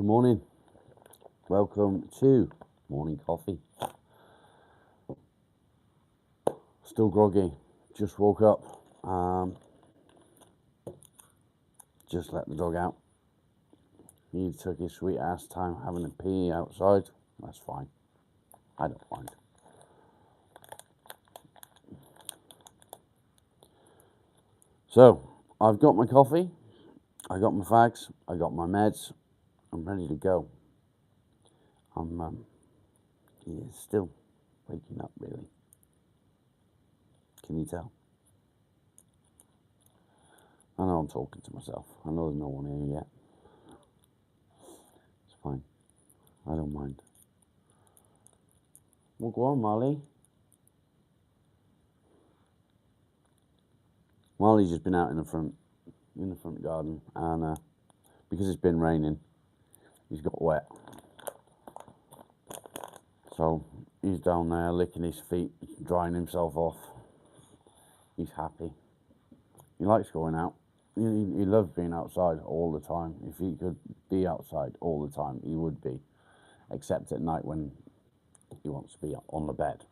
Good morning. Welcome to morning coffee. Still groggy. Just woke up. Just let the dog out. He took his sweet ass time having a pee outside. That's fine. I don't mind. So, I've got my coffee. I got my fags. I got my meds. I'm ready to go. He is still waking up, really. Can you tell? I know I'm talking to myself. I know there's no one here yet. It's fine. I don't mind. Well, go on, Molly. Molly's just been out in the front garden, and because it's been raining, he's got wet. So he's down there licking his feet, drying himself off. He's happy. He likes going out. He loves being outside all the time. If he could be outside all the time, he would be, except at night when he wants to be on the bed.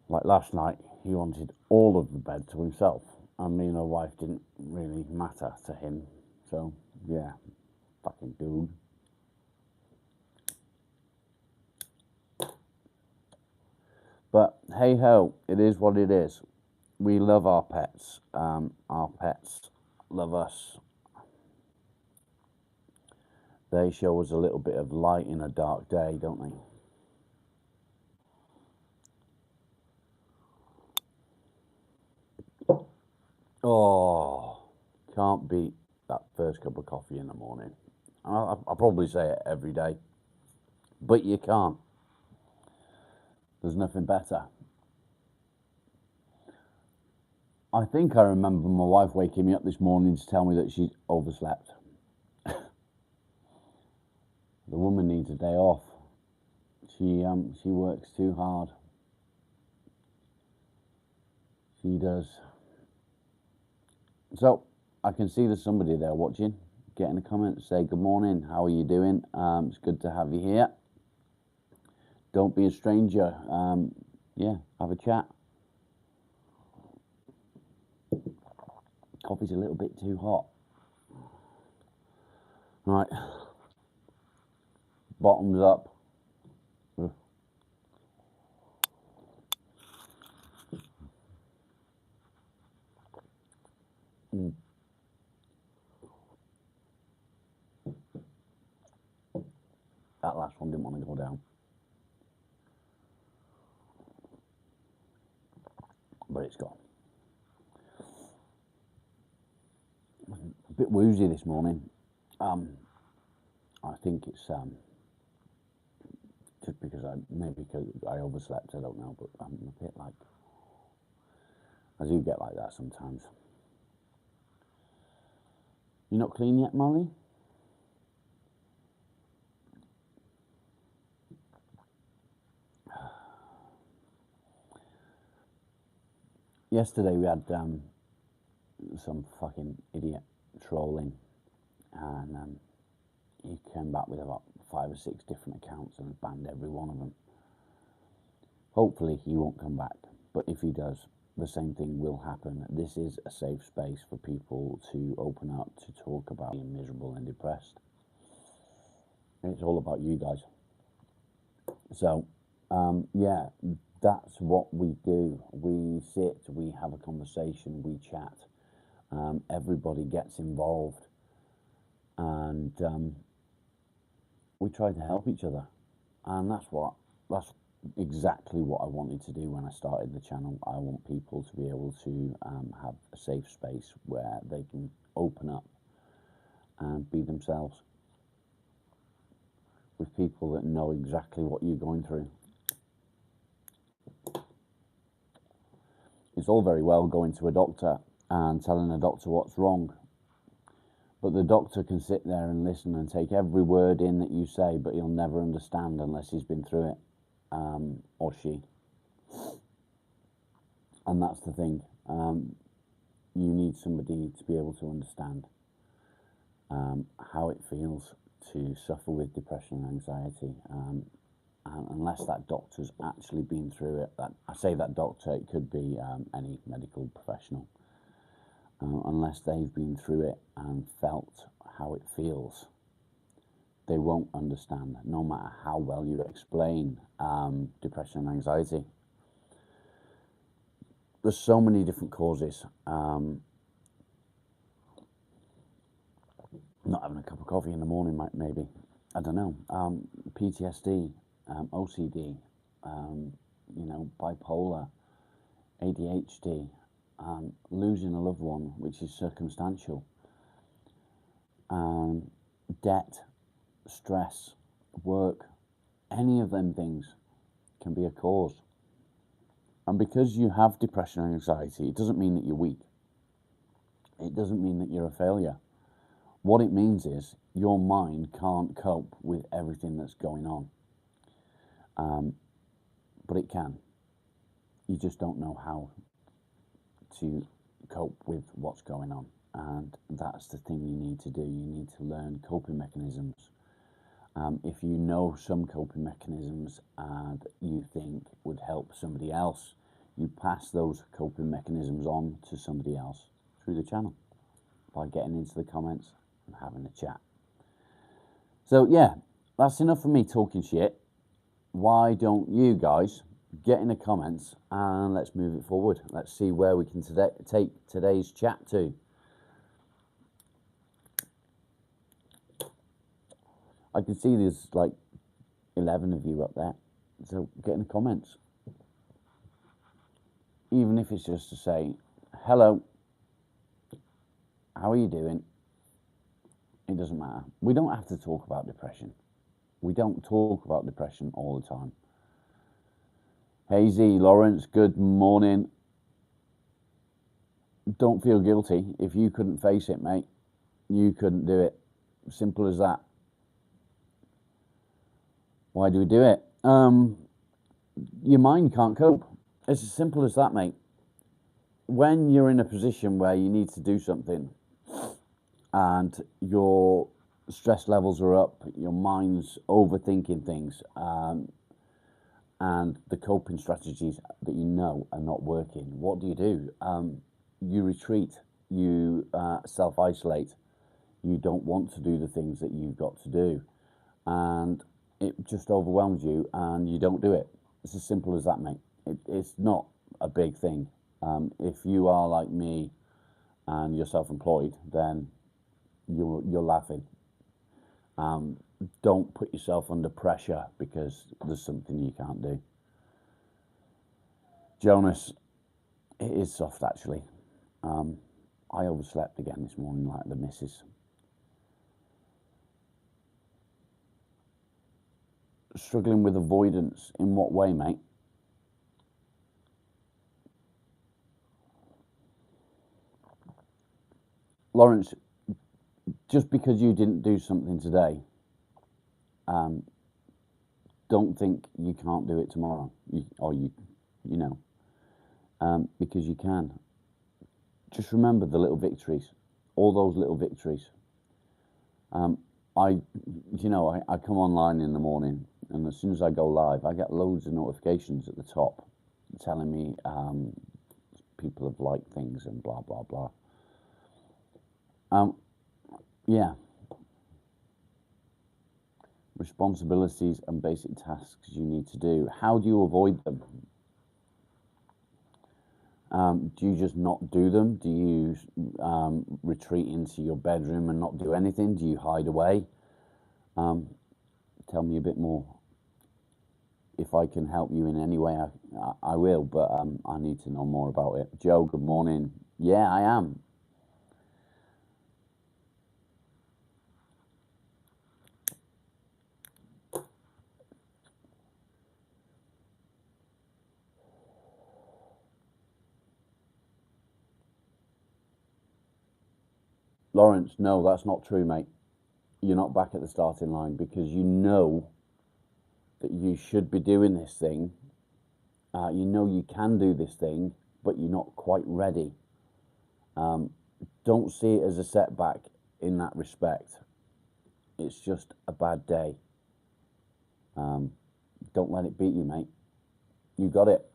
Like last night, he wanted all of the bed to himself, and me and my wife didn't really matter to him. So yeah, fucking dude. But hey ho, it is what it is. We love our pets. Our pets love us. They show us a little bit of light in a dark day, don't they? Oh, can't beat that first cup of coffee in the morning. I'll probably say it every day, but you can't. There's nothing better. I think I remember my wife waking me up this morning to tell me that she'd overslept. The woman needs a day off. She works too hard. She does. So I can see there's somebody there watching. Get in a comment, say good morning. How are you doing? It's good to have you here. Don't be a stranger. Yeah, have a chat. Coffee's a little bit too hot. Right. Bottoms up. That last one didn't want to go down. But it's gone. A bit woozy this morning. I think it's just because I overslept. I don't know, but I'm a bit like, I do get like that sometimes. You not clean yet, Molly? Yesterday we had some fucking idiot trolling, and he came back with about 5 or 6 different accounts and banned every one of them. Hopefully he won't come back, but if he does, the same thing will happen. This is a safe space for people to open up, to talk about being miserable and depressed. It's all about you guys. So, yeah, that's what we do. We sit, we have a conversation, we chat. Everybody gets involved, and we try to help each other. And that's exactly what I wanted to do when I started the channel. I want people to be able to have a safe space where they can open up and be themselves with people that know exactly what you're going through. It's all very well going to a doctor and telling a doctor what's wrong, but the doctor can sit there and listen and take every word in that you say, but he'll never understand unless he's been through it, or she. And that's the thing. You need somebody to be able to understand. how it feels to suffer with depression and anxiety. And unless that doctor's actually been through it, I say that doctor, it could be any medical professional. Unless they've been through it and felt how it feels, they won't understand, no matter how well you explain depression and anxiety. There's so many different causes. Not having a cup of coffee in the morning, maybe. I don't know. PTSD, OCD, bipolar, ADHD, losing a loved one, which is circumstantial, debt, stress, work, any of them things can be a cause. And because you have depression and anxiety, it doesn't mean that you're weak. It doesn't mean that you're a failure. What it means is your mind can't cope with everything that's going on. But it can. You just don't know how to cope with what's going on. And that's the thing you need to do. You need to learn coping mechanisms. If you know some coping mechanisms and you think would help somebody else, you pass those coping mechanisms on to somebody else through the channel by getting into the comments and having a chat. So yeah, that's enough for me talking shit. Why don't you guys get in the comments and let's move it forward. Let's see where we can take today's chat to. I can see there's like 11 of you up there, so get in the comments. Even if it's just to say, hello, how are you doing? It doesn't matter. We don't have to talk about depression. We don't talk about depression all the time. Hazy, Lawrence, good morning. Don't feel guilty. If you couldn't face it, mate, you couldn't do it. Simple as that. Why do we do it? Your mind can't cope. It's as simple as that, mate. When you're in a position where you need to do something and your stress levels are up, your mind's overthinking things, and the coping strategies that you know are not working, what do? You retreat, you self-isolate, you don't want to do the things that you've got to do, and it just overwhelms you and you don't do it. It's as simple as that, mate. It's not a big thing. If you are like me and you're self-employed, then you're laughing. Don't put yourself under pressure because there's something you can't do. Jonas, it is soft actually. I overslept again this morning like the missus. Struggling with avoidance, in what way, mate? Lawrence, just because you didn't do something today, don't think you can't do it tomorrow, because you can. Just remember the little victories, all those little victories. I come online in the morning, and as soon as I go live, I get loads of notifications at the top telling me people have liked things and blah blah blah. Yeah. Responsibilities and basic tasks you need to do. How do you avoid them? Do you just not do them? Do you retreat into your bedroom and not do anything? Do you hide away? Tell me a bit more. If I can help you in any way, I will, but I need to know more about it. Joe, good morning. Yeah, I am. Lawrence, no, that's not true, mate. You're not back at the starting line because you know that you should be doing this thing. You know you can do this thing, but you're not quite ready. Don't see it as a setback. in that respect. It's just a bad day. Don't let it beat you, mate. You got it.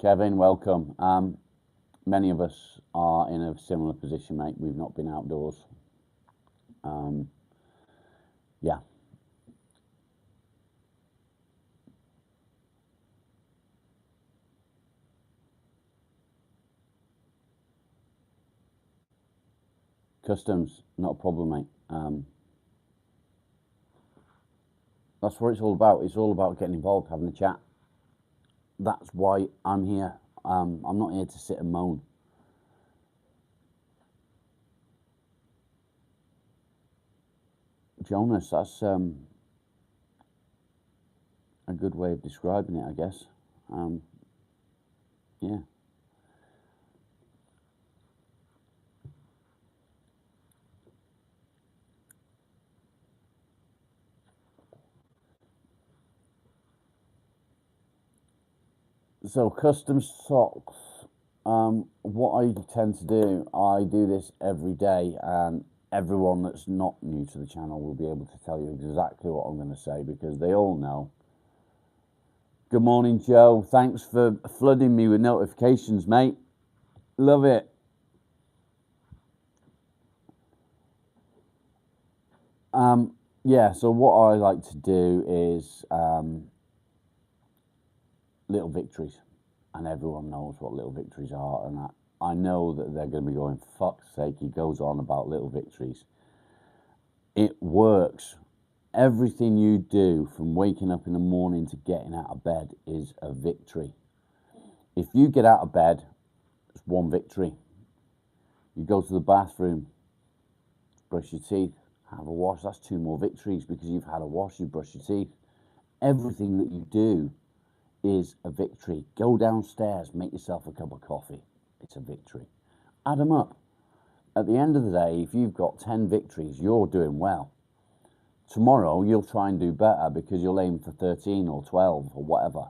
Kevin, welcome. Many of us are in a similar position, mate. We've not been outdoors. Yeah. Customs, not a problem, mate. That's what it's all about. It's all about getting involved, having a chat. That's why I'm here. I'm not here to sit and moan. Jonas, that's a good way of describing it, I guess. Yeah. So custom socks. What I tend to do, I do this every day, and everyone that's not new to the channel will be able to tell you exactly what I'm going to say because they all know. Good morning, Joe. Thanks for flooding me with notifications, mate. Love it. Yeah, so what I like to do is little victories, and everyone knows what little victories are, and I know that they're going to be going, for fuck's sake, he goes on about little victories. It works. Everything you do from waking up in the morning to getting out of bed is a victory. If you get out of bed, it's one victory. You go to the bathroom, brush your teeth, have a wash, that's two more victories because you've had a wash, you brush your teeth. Everything that you do is a victory. Go downstairs, make yourself a cup of coffee. It's a victory. Add them up. At the end of the day, if you've got 10 victories, you're doing well. Tomorrow, you'll try and do better because you'll aim for 13 or 12 or whatever.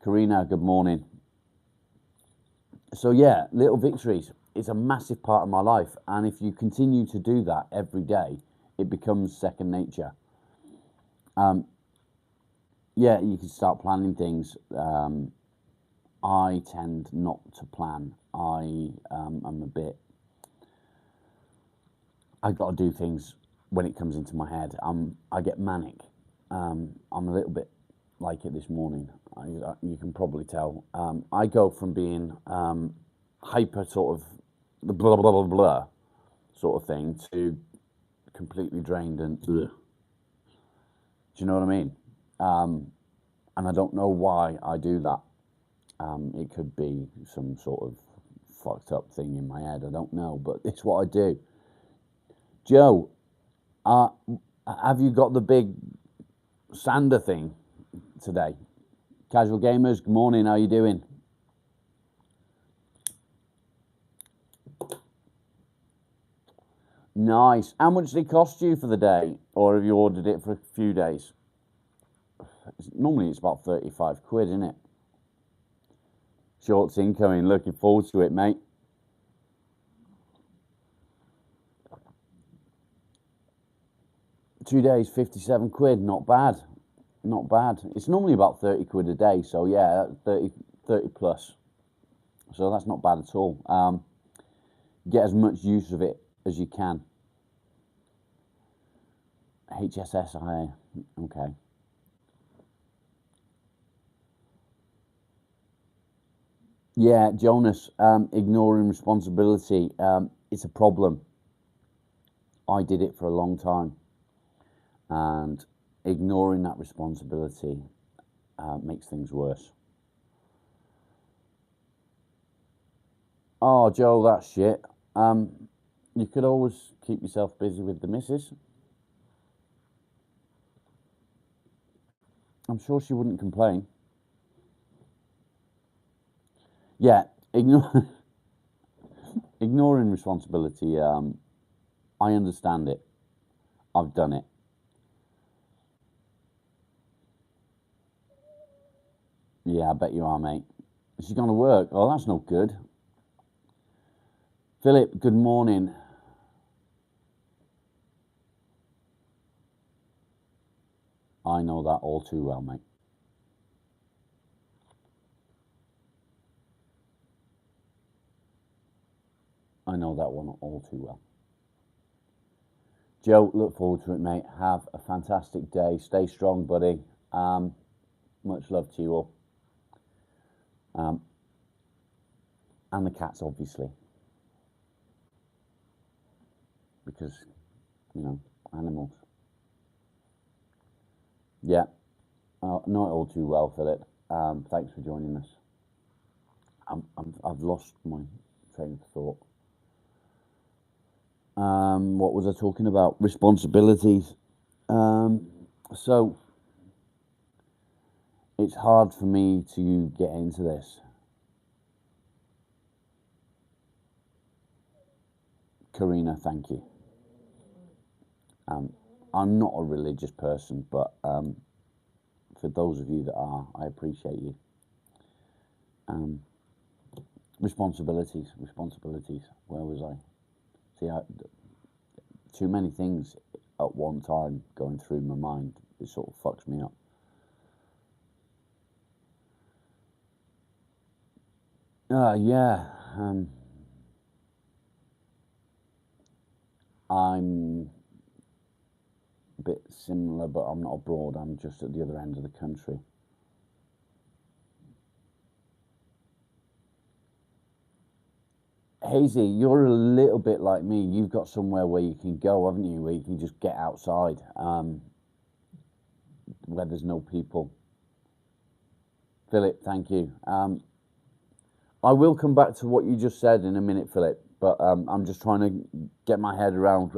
Karina, good morning. So yeah, little victories. It's a massive part of my life. And if you continue to do that every day, it becomes second nature. Yeah, you can start planning things. I tend not to plan. I'm a bit, I got to do things when it comes into my head. I get manic. I'm a little bit like it this morning. You can probably tell. I go from being hyper sort of the blah blah blah blah sort of thing to completely drained and do you know what I mean? And I don't know why I do that. It could be some sort of fucked up thing in my head. I don't know, but it's what I do. Joe, have you got the big sander thing today? Casual Gamers, good morning. How you doing? Nice. How much did it cost you for the day? Or have you ordered it for a few days? Normally it's about 35 quid, isn't it? Shorts incoming. Looking forward to it, mate. Two days, 57 quid. Not bad. Not bad. It's normally about 30 quid a day. So yeah, 30 plus. So that's not bad at all. Get as much use of it as you can. HSSI. Okay. Yeah, Jonas, ignoring responsibility. It's a problem. I did it for a long time. And ignoring that responsibility makes things worse. Oh, Joe, that's shit. You could always keep yourself busy with the missus. I'm sure she wouldn't complain. Yeah, ignoring responsibility. I understand it. I've done it. Yeah, I bet you are, mate. She's gone to work. Oh, that's no good. Philip, good morning. I know that all too well, mate. I know that one all too well. Joe, look forward to it, mate. Have a fantastic day. Stay strong, buddy. Much love to you all. And the cats, obviously, because, animals. Yeah, not all too well, Philip. Thanks for joining us. I've lost my train of thought. What was I talking about? Responsibilities. So it's hard for me to get into this. Karina, thank you. I'm not a religious person, but for those of you that are, I appreciate you. Responsibilities. Where was I? See, too many things at one time going through my mind. It sort of fucks me up. Yeah. I'm a bit similar, but I'm not abroad. I'm just at the other end of the country. Hazy, you're a little bit like me. You've got somewhere where you can go, haven't you? Where you can just get outside, where there's no people. Philip, thank you. I will come back to what you just said in a minute, Philip, but I'm just trying to get my head around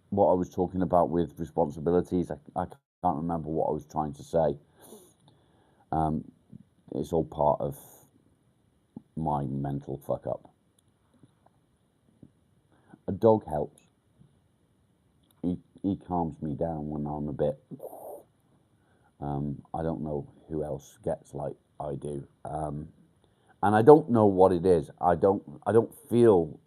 what I was talking about with responsibilities. I can't remember what I was trying to say. It's all part of my mental fuck up. A dog helps. He calms me down when I'm a bit. I don't know who else gets like I do, and I don't know what it is. I don't feel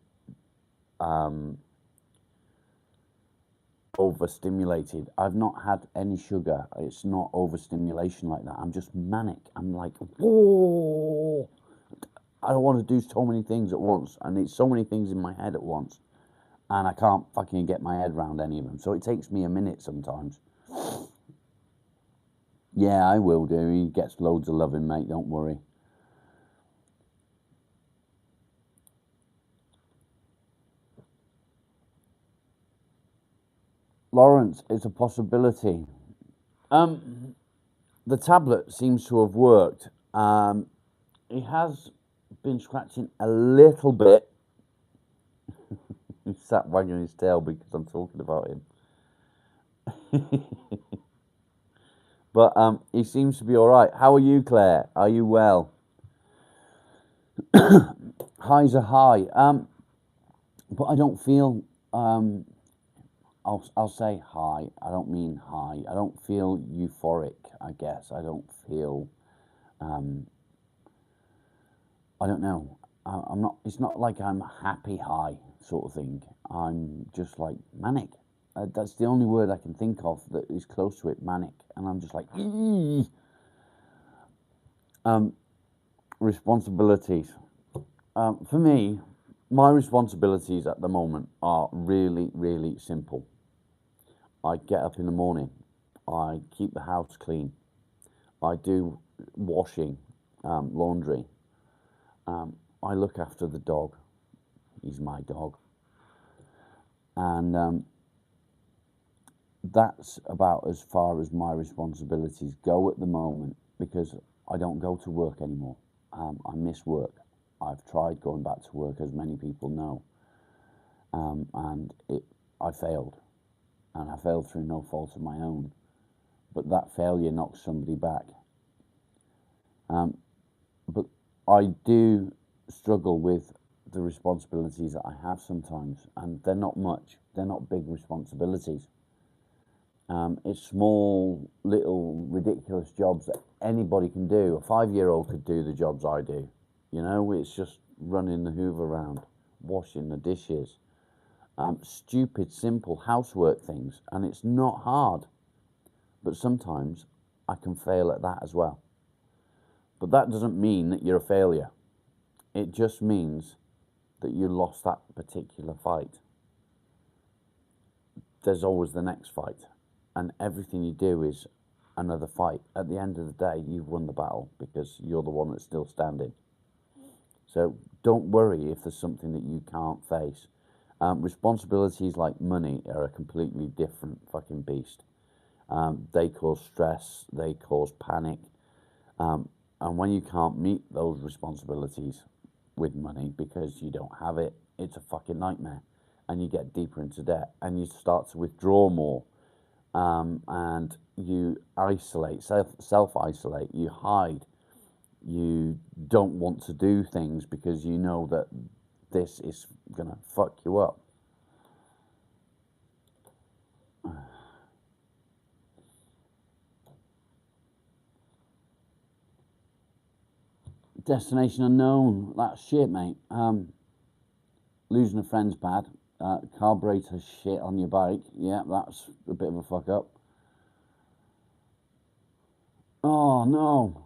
overstimulated. I've not had any sugar. It's not overstimulation like that. I'm just manic. I'm like, whoa! I don't want to do so many things at once, and it's so many things in my head at once, and I can't fucking get my head around any of them. So it takes me a minute sometimes. Yeah, I will do. He gets loads of loving, mate. Don't worry. Lawrence, it's a possibility. The tablet seems to have worked. He has been scratching a little bit. He sat wagging his tail because I'm talking about him. But he seems to be all right. How are you, Claire? Are you well? Highs are high. But I don't feel. I'll say high. I don't mean high. I don't feel euphoric. I guess I don't feel. I don't know. I'm not. It's not like I'm happy high sort of thing. I'm just like manic. That's the only word I can think of that is close to it. Manic, and I'm just like. Responsibilities. For me, my responsibilities at the moment are really, really simple. I get up in the morning. I keep the house clean. I do washing, laundry. I look after the dog. He's my dog. And that's about as far as my responsibilities go at the moment because I don't go to work anymore. I miss work. I've tried going back to work, as many people know, and I failed. And I failed through no fault of my own. but that failure knocks somebody back. But I do struggle with the responsibilities that I have sometimes, and they're not much. They're not big responsibilities. It's small, little, ridiculous jobs that anybody can do. A 5-year-old could do the jobs I do. You know, it's just running the Hoover around, washing the dishes, stupid, simple housework things, and it's not hard. But sometimes I can fail at that as well. But that doesn't mean that you're a failure. It just means that you lost that particular fight. There's always the next fight, and everything you do is another fight. At the end of the day, you've won the battle because you're the one that's still standing. So don't worry if there's something that you can't face. Responsibilities like money are a completely different fucking beast. They cause stress, they cause panic, and when you can't meet those responsibilities with money because you don't have it, it's a fucking nightmare, and you get deeper into debt, and you start to withdraw more, and you isolate, self-isolate, you hide, you don't want to do things because you know that this is gonna fuck you up. Destination unknown. That's shit, mate. Losing a friend's bad. Carburetor shit on your bike. Yeah, that's a bit of a fuck up. Oh no.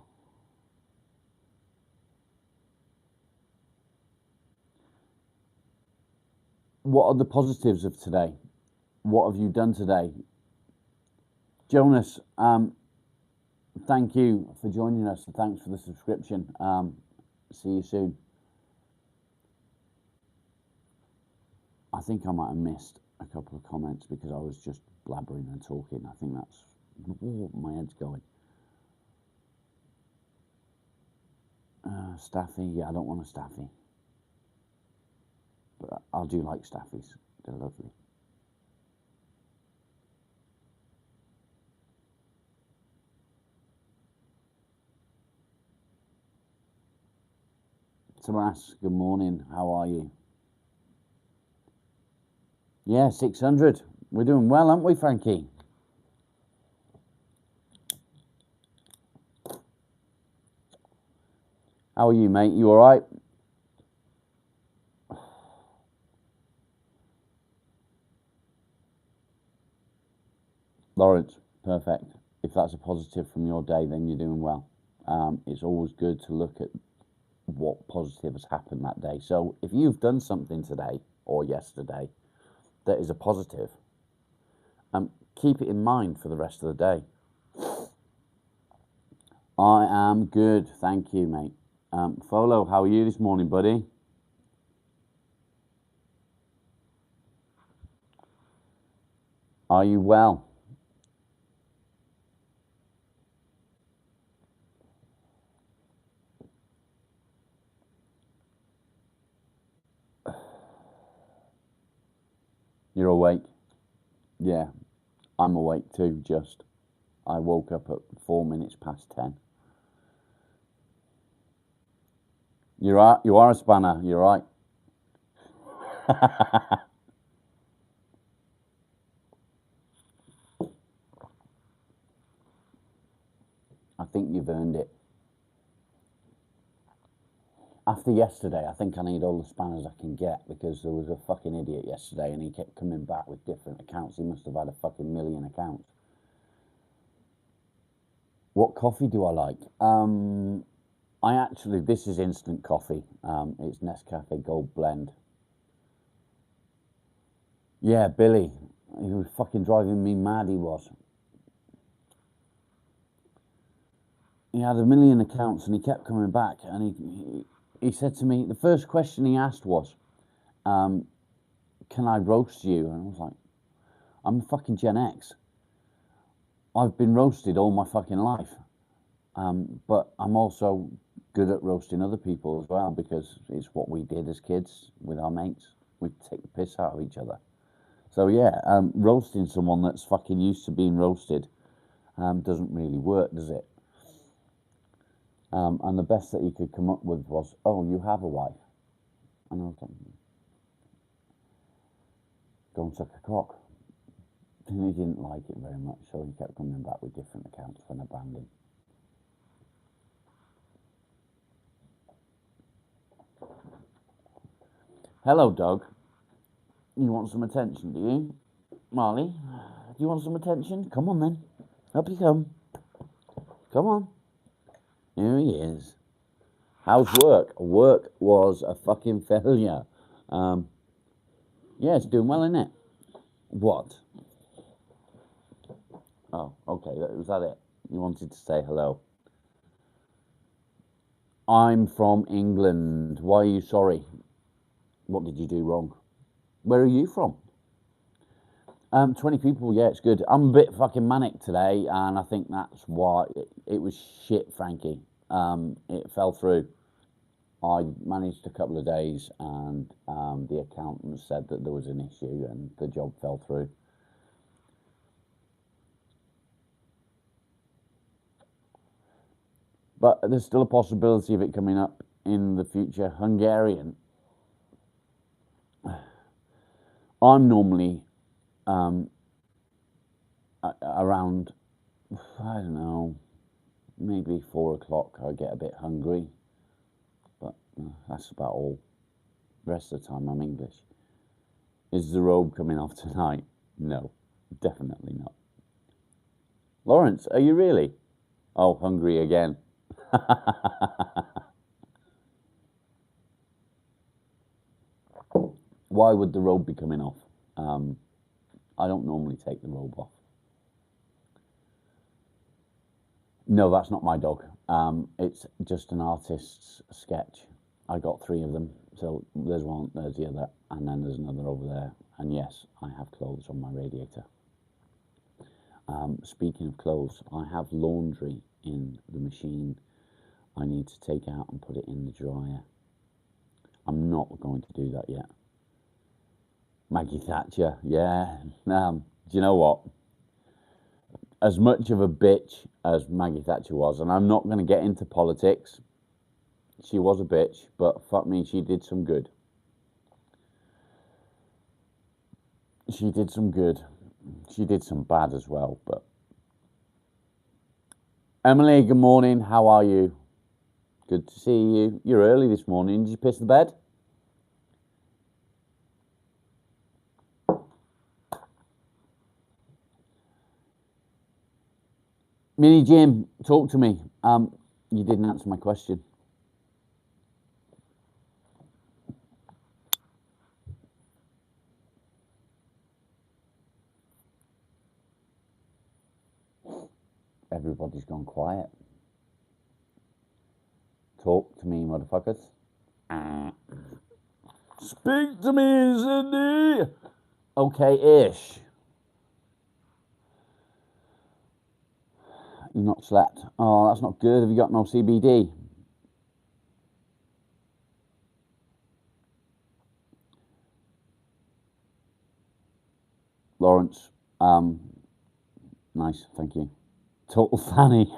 What are the positives of today? What have you done today? Jonas, thank you for joining us. Thanks for the subscription. See you soon. I think I might have missed a couple of comments because I was just blabbering and talking. I think that's my head's going. Staffy, yeah, I don't want a Staffy, but I do like Staffies. They're lovely. Taras, good morning. How are you? Yeah, 600. We're doing well, aren't we, Frankie? How are you, mate? You all right? Lawrence, perfect. If that's a positive from your day, then you're doing well. It's always good to look at what positive has happened that day. So if you've done something today or yesterday that is a positive, keep it in mind for the rest of the day. I am good, thank you, mate. Folo, how are you this morning, buddy? Are you well? You're awake? Yeah, I'm awake too, just. I woke up at 4 minutes past 10. You are a spanner, you're right. I think you've earned it. After yesterday, I think I need all the spanners I can get because there was a fucking idiot yesterday and he kept coming back with different accounts. He must have had a fucking million accounts. What coffee do I like? This is instant coffee. It's Nescafe Gold Blend. Yeah, Billy. He was fucking driving me mad, he was. He had a million accounts and he kept coming back and he said to me, the first question he asked was, can I roast you? And I was like, I'm fucking Gen X. I've been roasted all my fucking life. But I'm also good at roasting other people as well because it's what we did as kids with our mates. We'd take the piss out of each other. So yeah, roasting someone that's fucking used to being roasted doesn't really work, does it? And the best that he could come up with was, "Oh, you have a wife," and I was like, "Go and suck a cock." And he didn't like it very much, so he kept coming back with different accounts when I banned him. Hello, dog. You want some attention, do you? Marley, do you want some attention? Come on then. Up you come. Come on. Here he is. How's work? Work was a fucking failure. Yeah, it's doing well, isn't it? What? Oh, okay. Was that it? You wanted to say hello. I'm from England. Why are you sorry? What did you do wrong? Where are you from? 20 people, yeah, it's good. I'm a bit fucking manic today, and I think that's why it was shit, Frankie. It fell through. I managed a couple of days, and the accountant said that there was an issue, and the job fell through. But there's still a possibility of it coming up in the future. Hungarian. I'm normally around, I don't know, maybe 4 o'clock. I get a bit hungry, but that's about all. The rest of the time I'm English. Is the robe coming off tonight? No, definitely not. Lawrence, are you really? Oh, hungry again. Why would the robe be coming off? I don't normally take the robe off. No, that's not my dog. It's just an artist's sketch. I got 3 of them. So there's one, there's the other, and then there's another over there. And yes, I have clothes on my radiator. Speaking of clothes, I have laundry in the machine. I need to take out and put it in the dryer. I'm not going to do that yet. Maggie Thatcher, yeah. Do you know what? As much of a bitch as Maggie Thatcher was, and I'm not going to get into politics, she was a bitch, but fuck me, she did some good. She did some good. She did some bad as well, but... Emily, good morning. How are you? Good to see you. You're early this morning. Did you piss the bed? Mini Jim, talk to me. You didn't answer my question. Everybody's gone quiet. Talk to me, motherfuckers. Speak to me, Cindy. Okay-ish. You've not slept. Oh, that's not good. Have you got no CBD? Lawrence, nice, thank you. Total fanny.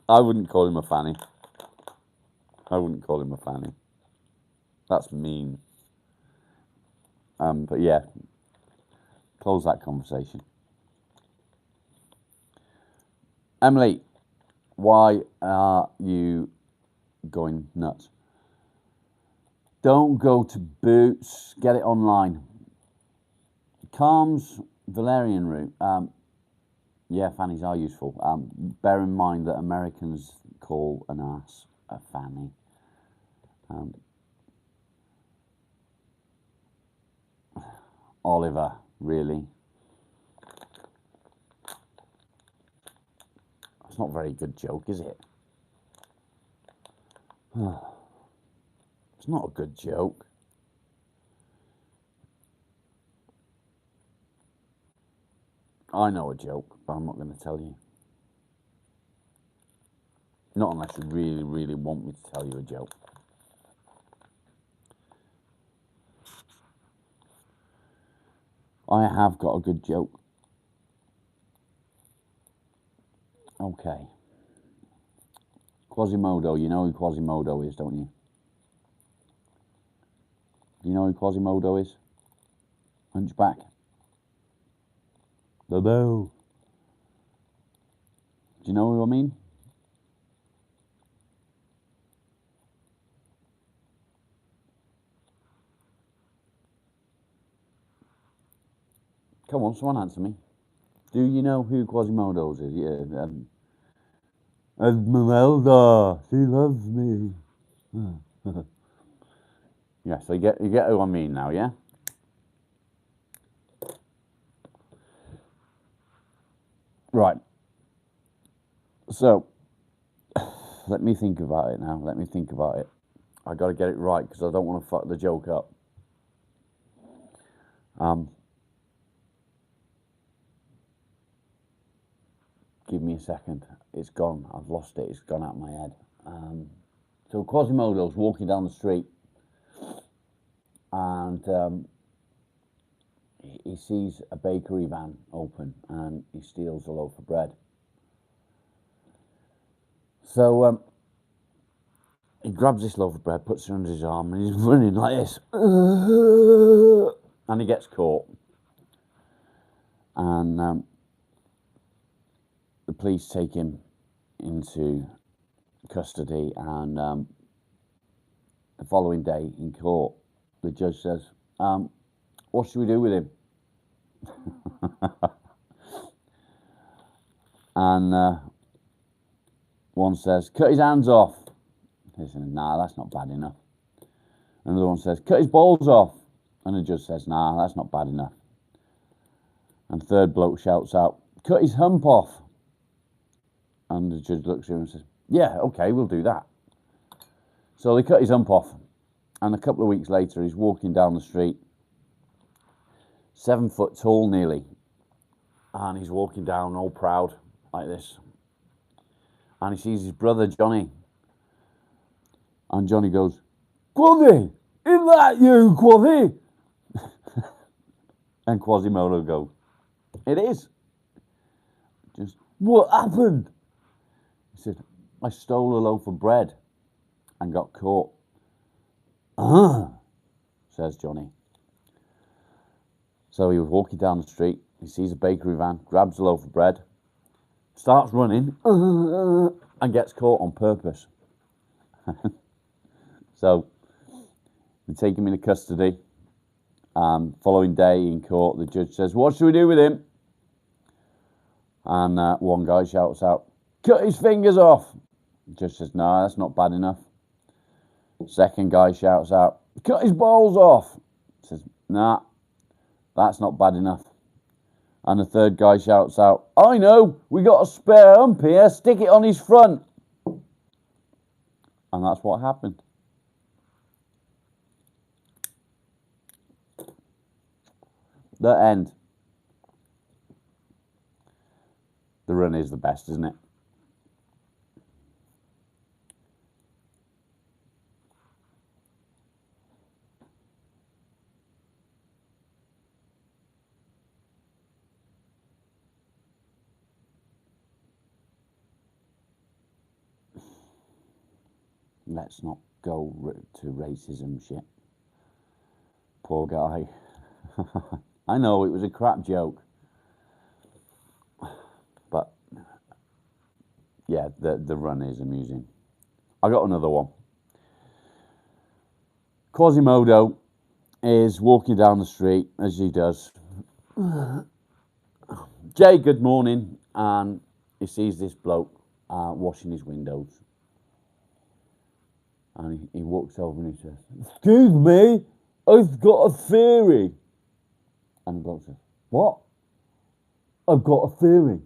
I wouldn't call him a fanny. I wouldn't call him a fanny. That's mean. But yeah, close that conversation. Emily, why are you going nuts? Don't go to Boots. Get it online. Calm's valerian root. Yeah, fannies are useful. Bear in mind that Americans call an ass a fanny. Oliver, really? That's not a very good joke, is it? It's not a good joke. I know a joke, but I'm not going to tell you. Not unless you really, really want me to tell you a joke. I have got a good joke. Okay. Quasimodo, you know who Quasimodo is, don't you? Do you know who Quasimodo is? Hunchback. The bell. Do you know who I mean? Come on, someone answer me. Do you know who Quasimodo is? Yeah, Esmeralda, she loves me. Yeah, so you get who I mean now, yeah? Right. So, let me think about it now. Let me think about it. I got to get it right because I don't want to fuck the joke up. Give me a second. It's gone. I've lost it. It's gone out of my head. So Quasimodo's walking down the street, and he sees a bakery van open, and he steals a loaf of bread. So he grabs this loaf of bread, puts it under his arm, and he's running like this, and he gets caught. And the police take him into custody, and the following day in court, the judge says, what should we do with him? And one says, cut his hands off. He says, nah, that's not bad enough. Another one says, cut his balls off. And the judge says, nah, that's not bad enough. And third bloke shouts out, cut his hump off. And the judge looks at him and says, yeah, okay, we'll do that. So they cut his hump off. And a couple of weeks later, he's walking down the street, 7 foot tall nearly. And he's walking down all proud like this. And he sees his brother, Johnny. And Johnny goes, Quasi, is that you, Quasi? And Quasimodo goes, it is. Just, what happened? He said, I stole a loaf of bread and got caught. Says Johnny. So he was walking down the street. He sees a bakery van, grabs a loaf of bread, starts running, and gets caught on purpose. So they take him into custody. Following day in court, the judge says, what should we do with him? And one guy shouts out, cut his fingers off. The judge says, no, that's not bad enough. Second guy shouts out, cut his balls off. He says, nah, that's not bad enough. And the third guy shouts out, I know, we got a spare hump here, stick it on his front. And that's what happened. The end. The run is the best, isn't it? Let's not go to racism shit. Poor guy. I know, it was a crap joke. But, yeah, the run is amusing. I got another one. Quasimodo is walking down the street, as he does. Jay, good morning. And he sees this bloke washing his windows. And he walks over and he says, excuse me, I've got a theory. And the bloke says, what? I've got a theory.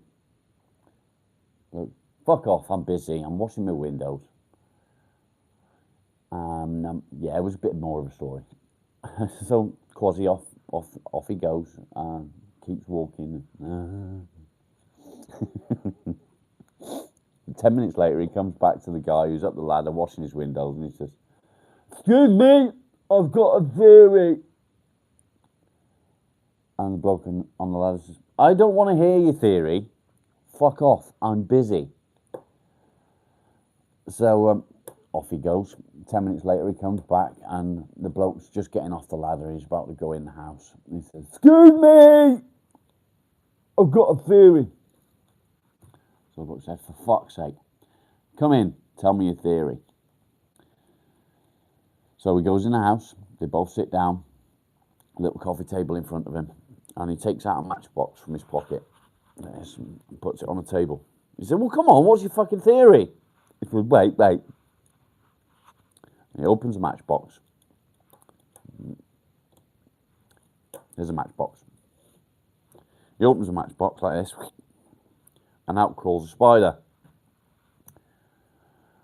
Look, fuck off, I'm busy, I'm washing my windows. Yeah, it was a bit more of a story. So Quasi off he goes, keeps walking. 10 minutes later, he comes back to the guy who's up the ladder washing his windows, and he says, excuse me, I've got a theory. And the bloke on the ladder says, I don't want to hear your theory. Fuck off, I'm busy. So off he goes. 10 minutes later he comes back and the bloke's just getting off the ladder. He's about to go in the house. And he says, excuse me, I've got a theory. So the bloke said, for fuck's sake, come in, tell me your theory. So he goes in the house, they both sit down, a little coffee table in front of him, and he takes out a matchbox from his pocket and puts it on the table. He said, well, come on, what's your fucking theory? He said, wait. And he opens a matchbox. There's a matchbox. He opens a matchbox like this, and out crawls a spider.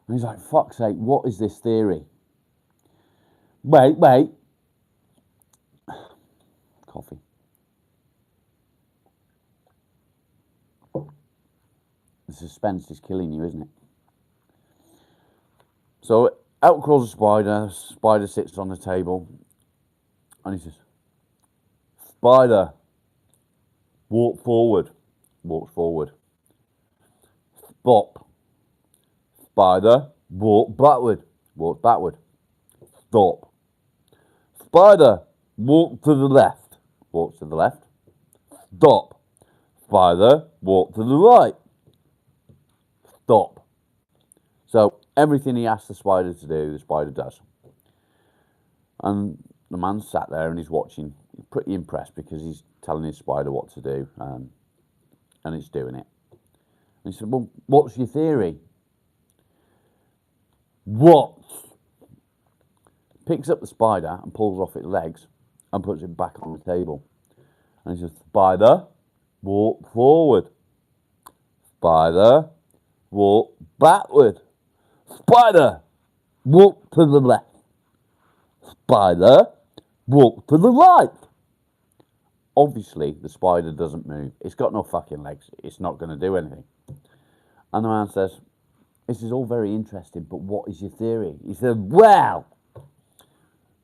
And he's like, fuck's sake, what is this theory? Wait. Coffee. The suspense is killing you, isn't it? So out crawls a spider. Spider sits on the table, and he says, spider, walk forward. Walks forward. Stop. Spider, walk backward. Walks backward. Stop. Spider, walk to the left. Walks to the left. Stop. Spider, walk to the right. Stop. So everything he asks the spider to do, the spider does. And the man sat there and he's watching. He's pretty impressed because he's telling his spider what to do, and it's doing it. And he said, well, what's your theory? What? Picks up the spider and pulls off its legs and puts it back on the table. And he says, spider, walk forward. Spider, walk backward. Spider, walk to the left. Spider, walk to the right. Obviously, the spider doesn't move. It's got no fucking legs. It's not going to do anything. And the man says, this is all very interesting, but what is your theory? He said, well,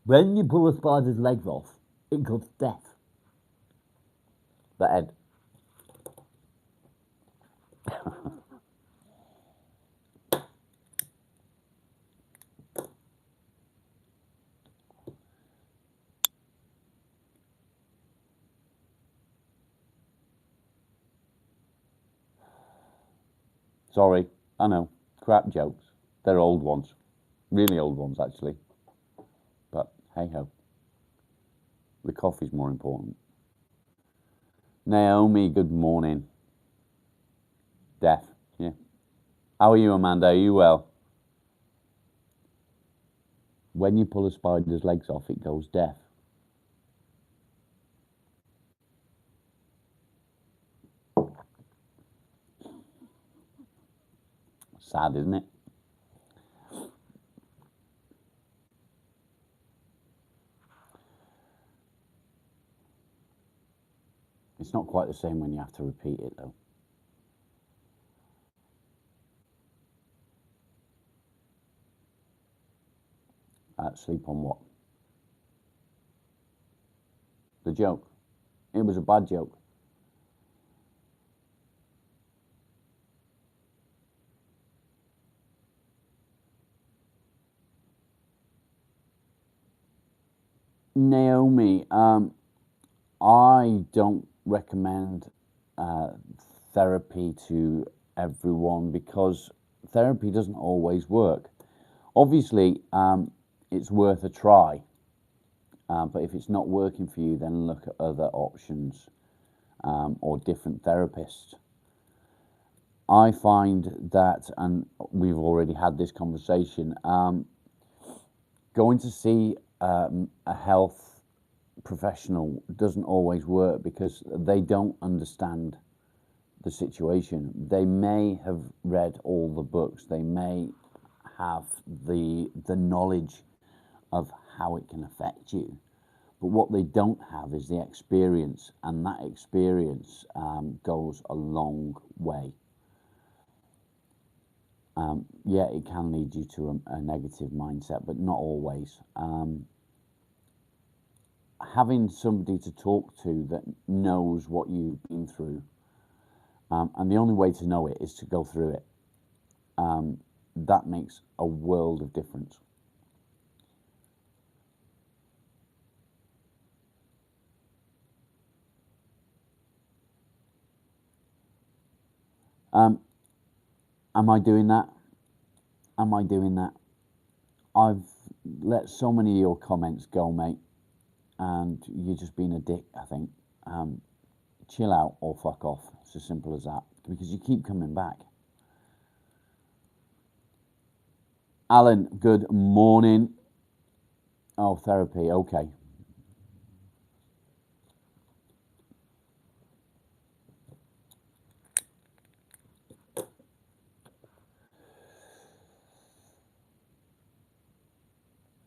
when you pull a spider's legs off, it goes deaf. The head. Sorry, I know, crap jokes. They're old ones. Really old ones, actually. But hey-ho. The coffee's more important. Naomi, good morning. Deaf, yeah. How are you, Amanda? Are you well? When you pull a spider's legs off, it goes deaf. Sad, isn't it? It's not quite the same when you have to repeat it, though. Sleep on what? The joke. It was a bad joke. Naomi, I don't recommend therapy to everyone because therapy doesn't always work. Obviously, it's worth a try, but if it's not working for you, then look at other options or different therapists. I find that, and we've already had this conversation, going to see a health professional doesn't always work because they don't understand the situation. They may have read all the books, they may have the knowledge of how it can affect you, but what they don't have is the experience, and that experience goes a long way. Yeah, it can lead you to a negative mindset, but not always. having somebody to talk to that knows what you've been through, and the only way to know it is to go through it. That makes a world of difference. Um, am I doing that? Am I doing that? I've let so many of your comments go, mate, and you're just being a dick, I think. Chill out or fuck off. It's as simple as that. Because you keep coming back. Alan, good morning. Oh, therapy, okay.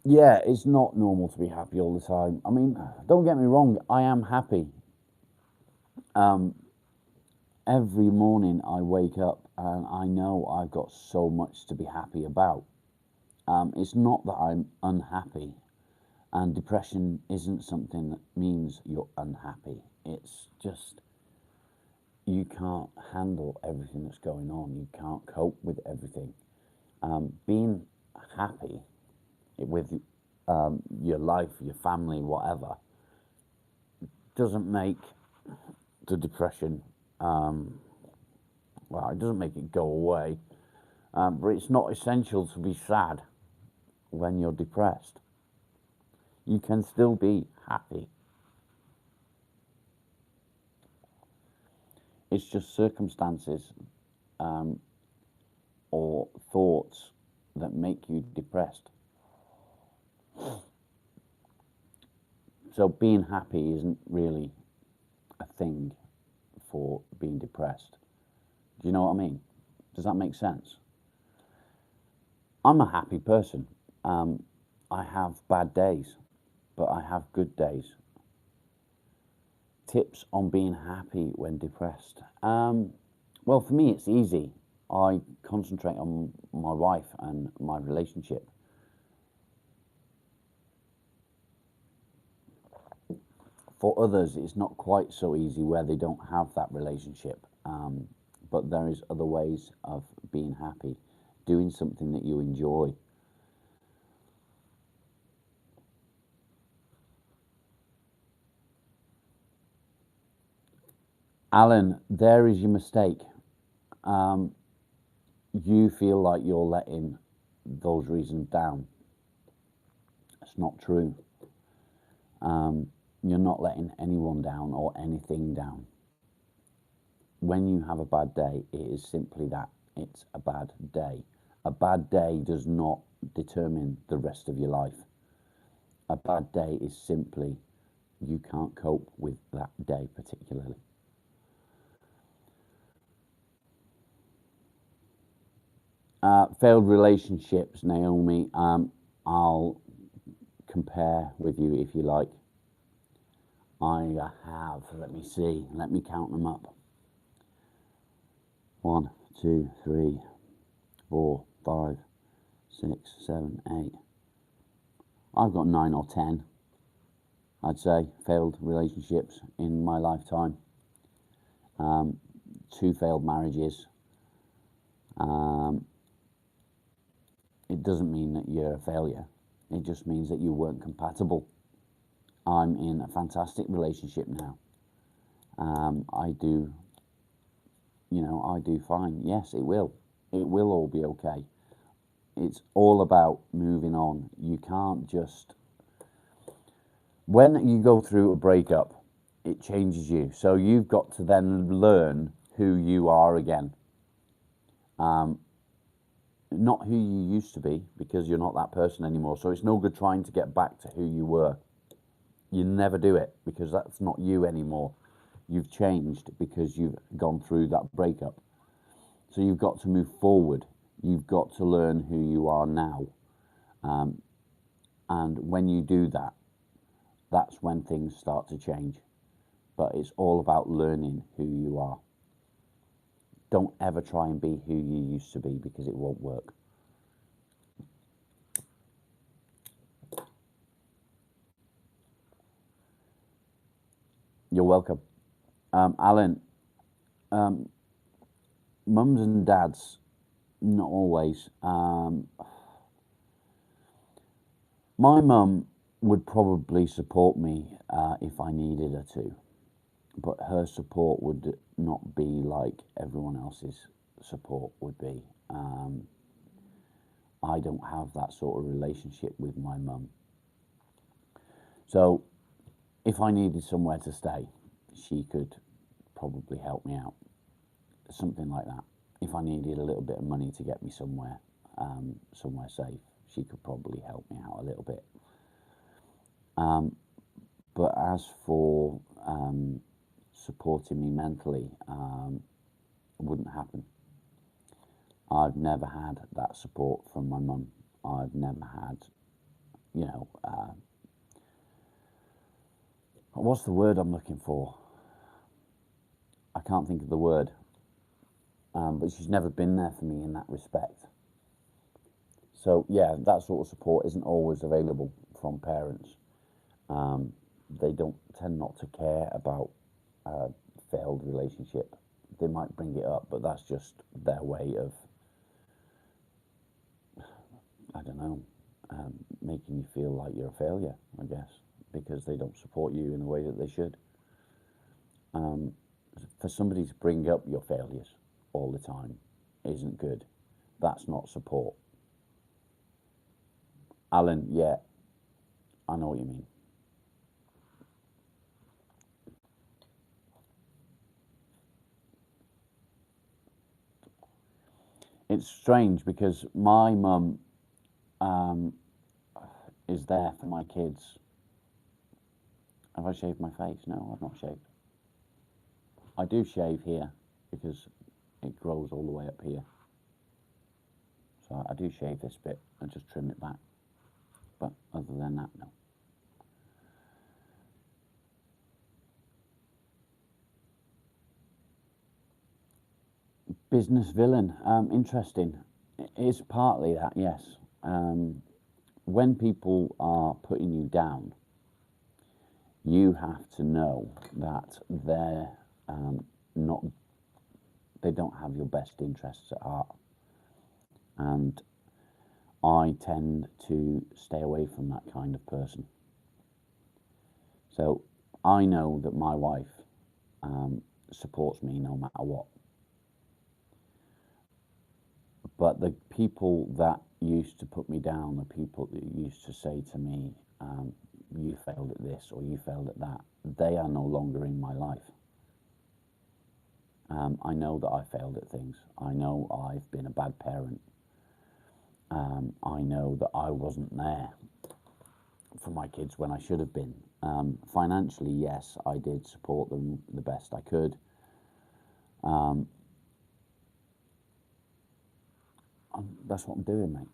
Yeah, it's not normal to be happy all the time. I mean, don't get me wrong, I am happy. Every morning I wake up and I know I've got so much to be happy about. It's not that I'm unhappy, and depression isn't something that means you're unhappy. It's just you can't handle everything that's going on. You can't cope with everything. Being happy with your life, your family, whatever, doesn't make the depression, well, it doesn't make it go away, but it's not essential to be sad when you're depressed. You can still be happy. It's just circumstances or thoughts that make you depressed. So being happy isn't really a thing for being depressed. Do you know what I mean? Does that make sense? I'm a happy person. I have bad days, but I have good days. Tips on being happy when depressed. Well, for me, it's easy. I concentrate on my wife and my relationship. For others, it's not quite so easy where they don't have that relationship. But there is other ways of being happy, doing something that you enjoy. Alan, there is your mistake. You feel like you're letting those reasons down. It's not true. You're not letting anyone down or anything down. When you have a bad day, it is simply that it's a bad day. A bad day does not determine the rest of your life. A bad day is simply you can't cope with that day particularly. Failed relationships, Naomi. I'll compare with you if you like. I have, let me see, let me count them up. 1, 2, 3, 4, 5, 6, 7, 8. I've got 9 or 10, I'd say, failed relationships in my lifetime. 2 failed marriages. It doesn't mean that you're a failure. It just means that you weren't compatible. I'm in a fantastic relationship now. I do, I do fine. Yes, it will. It will all be okay. It's all about moving on. You can't just... When you go through a breakup, it changes you. So you've got to then learn who you are again. Not who you used to be, because you're not that person anymore. So it's no good trying to get back to who you were. You never do it, because that's not you anymore. You've changed because you've gone through that breakup. So you've got to move forward. You've got to learn who you are now. And when you do that, that's when things start to change. But it's all about learning who you are. Don't ever try and be who you used to be, because it won't work. You're welcome. Alan, mums and dads, not always. My mum would probably support me if I needed her to, but her support would not be like everyone else's support would be. I don't have that sort of relationship with my mum. So if I needed somewhere to stay, she could probably help me out. Something like that. If I needed a little bit of money to get me somewhere, somewhere safe, she could probably help me out a little bit. But as for supporting me mentally, it wouldn't happen. I've never had that support from my mum. I've never had, you know, what's the word I'm looking for? I can't think of the word. But she's never been there for me in that respect. So yeah, that sort of support isn't always available from parents. They don't tend not to care about a failed relationship. They might bring it up, but that's just their way of, I don't know, making you feel like you're a failure, I guess, because they don't support you in the way that they should. For somebody to bring up your failures all the time isn't good. That's not support. Alan, yeah, I know what you mean. It's strange because my mum is there for my kids. Have I shaved my face? No, I've not shaved. I do shave here because it grows all the way up here. So I do shave this bit and just trim it back. But other than that, no. Business villain, interesting. It's partly that, yes. When people are putting you down, you have to know that they're not, they don't have your best interests at heart. And I tend to stay away from that kind of person. So I know that my wife supports me no matter what. But the people that used to put me down, the people that used to say to me, you failed at this or you failed at that, they are no longer in my life. I know that I failed at things. I know I've been a bad parent. I know that I wasn't there for my kids when I should have been. Financially, yes, I did support them the best I could. That's what I'm doing, mate.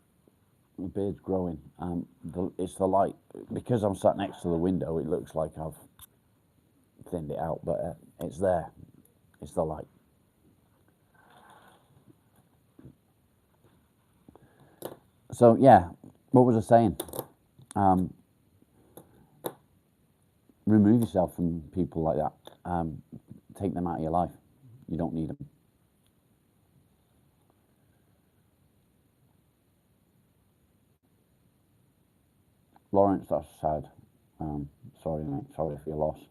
The beard's growing. It's the light. Because I'm sat next to the window, it looks like I've thinned it out, but it's there. It's the light. So, yeah, what was I saying? Remove yourself from people like that. Take them out of your life. You don't need them. Lawrence, that's sad. Sorry, mate. Sorry for your loss.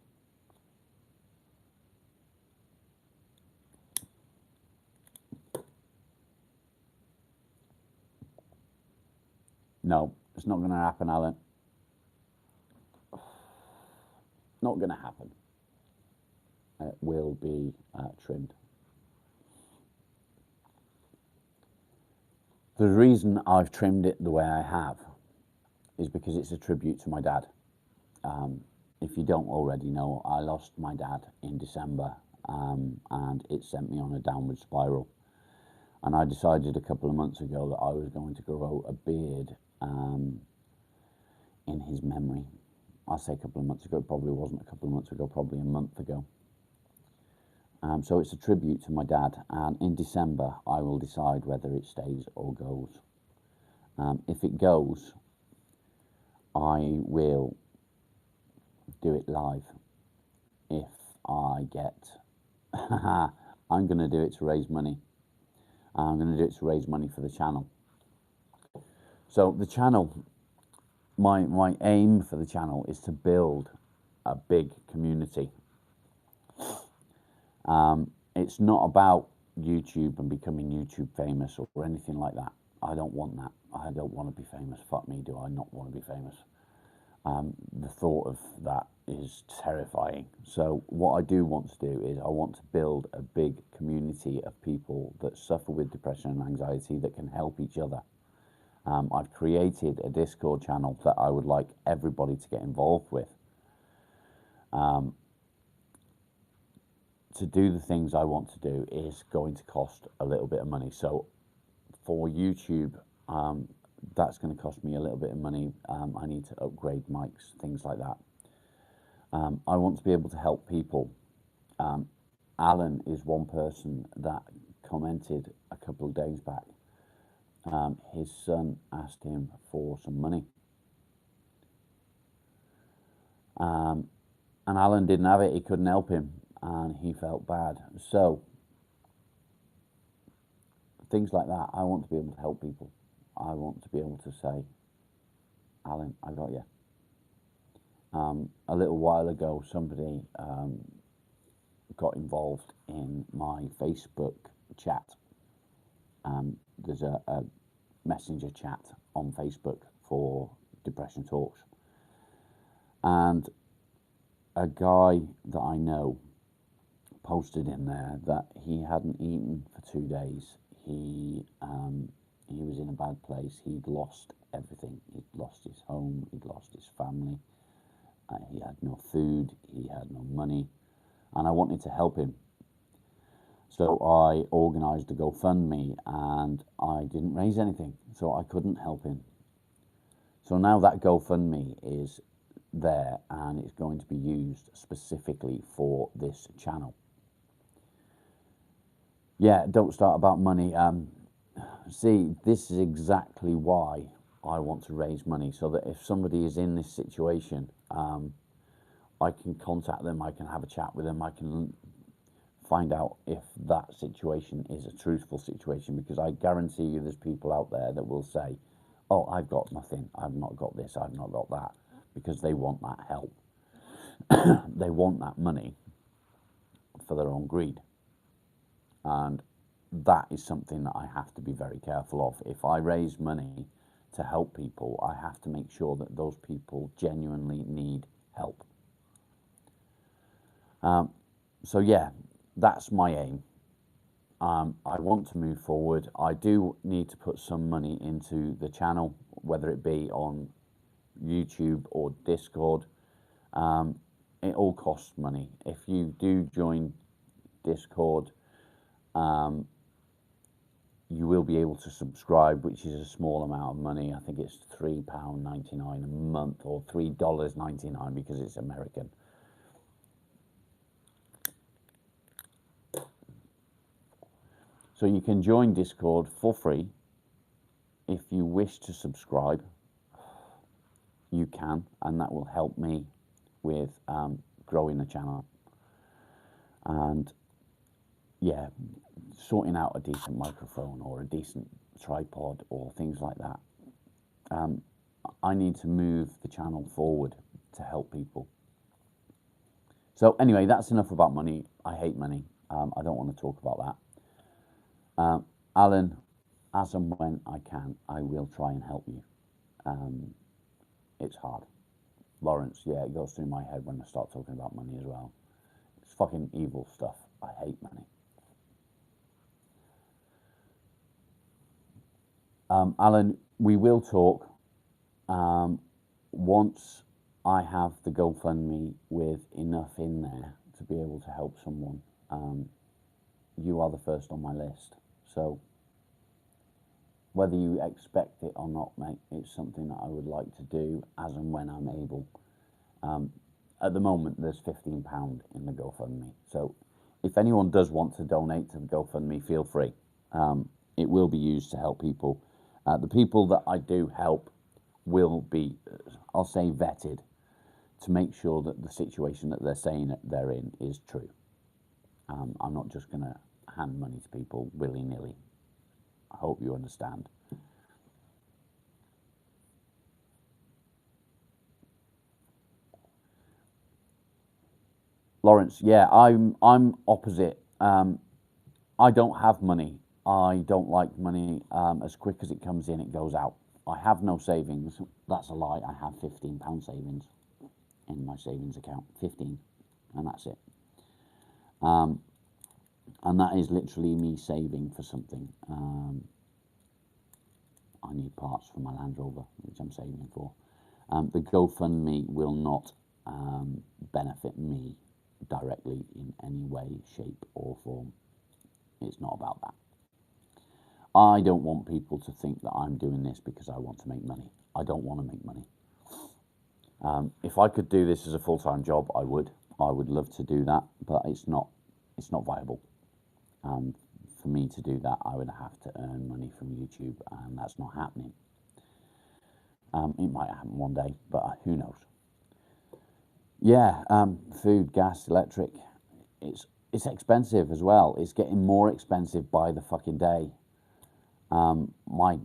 No, it's not going to happen, Alan. Not going to happen. It will be trimmed. The reason I've trimmed it the way I have is because it's a tribute to my dad. If you don't already know, I lost my dad in December, and it sent me on a downward spiral. And I decided a couple of months ago that I was going to grow a beard in his memory. I say a couple of months ago, it probably wasn't a couple of months ago, probably a month ago. So it's a tribute to my dad, and in December I will decide whether it stays or goes. If it goes, I will do it live. If I get, I'm going to do it to raise money. I'm going to do it to raise money for the channel. So the channel, my aim for the channel is to build a big community. It's not about YouTube and becoming YouTube famous or anything like that. I don't want that. I don't want to be famous. Fuck me, do I not want to be famous? The thought of that is terrifying. So what I do want to do is I want to build a big community of people that suffer with depression and anxiety that can help each other. I've created a Discord channel that I would like everybody to get involved with. To do the things I want to do is going to cost a little bit of money. So for YouTube, that's going to cost me a little bit of money. I need to upgrade mics, things like that. I want to be able to help people. Alan is one person that commented a couple of days back. His son asked him for some money. And Alan didn't have it, he couldn't help him, and he felt bad. So, things like that, I want to be able to help people. I want to be able to say, Alan, I got you. A little while ago, somebody got involved in my Facebook chat. There's a messenger chat on Facebook for Depression Talks. And a guy that I know posted in there that he hadn't eaten for 2 days. He was in a bad place. He'd lost everything. He'd lost his home. He'd lost his family. He had no food. He had no money. And I wanted to help him. So I organised a GoFundMe and I didn't raise anything. So I couldn't help him. So now that GoFundMe is there and it's going to be used specifically for this channel. Yeah, don't start about money. See, this is exactly why I want to raise money, so that if somebody is in this situation, I can contact them, I can have a chat with them, I can find out if that situation is a truthful situation, because I guarantee you there's people out there that will say, oh, I've got nothing, I've not got this, I've not got that, because they want that help. They want that money for their own greed. And that is something that I have to be very careful of. If I raise money to help people, I have to make sure that those people genuinely need help. So yeah, that's my aim. I want to move forward. I do need to put some money into the channel, whether it be on YouTube or Discord. It all costs money. If you do join Discord, you will be able to subscribe, which is a small amount of money. I think it's £3.99 a month, or $3.99 because it's American. So you can join Discord for free. If you wish to subscribe, you can, and that will help me with growing the channel. And yeah, sorting out a decent microphone or a decent tripod or things like that. I need to move the channel forward to help people. So anyway, that's enough about money. I hate money. I don't want to talk about that. Alan, as and when I can, I will try and help you. It's hard. Lawrence, yeah, it goes through my head when I start talking about money as well. It's fucking evil stuff. I hate money. Alan, we will talk once I have the GoFundMe with enough in there to be able to help someone. You are the first on my list. So whether you expect it or not, mate, it's something that I would like to do as and when I'm able. At the moment, there's £15 in the GoFundMe. So if anyone does want to donate to the GoFundMe, feel free. It will be used to help people. The people that I do help will be, I'll say, vetted to make sure that the situation that they're saying that they're in is true. I'm not just going to hand money to people willy-nilly. I hope you understand. Lawrence, yeah, I'm opposite. I don't have money. I don't like money. As quick as it comes in, it goes out. I have no savings. That's a lie. I have £15 savings in my savings account. 15, and that's it. And that is literally me saving for something. I need parts for my Land Rover, which I'm saving for. The GoFundMe will not benefit me directly in any way, shape or form. It's not about that. I don't want people to think that I'm doing this because I want to make money. I don't want to make money. If I could do this as a full-time job, I would. I would love to do that, but it's not viable. For me to do that, I would have to earn money from YouTube, and that's not happening. It might happen one day, but who knows? Yeah, food, gas, electric, it's expensive as well. It's getting more expensive by the fucking day. My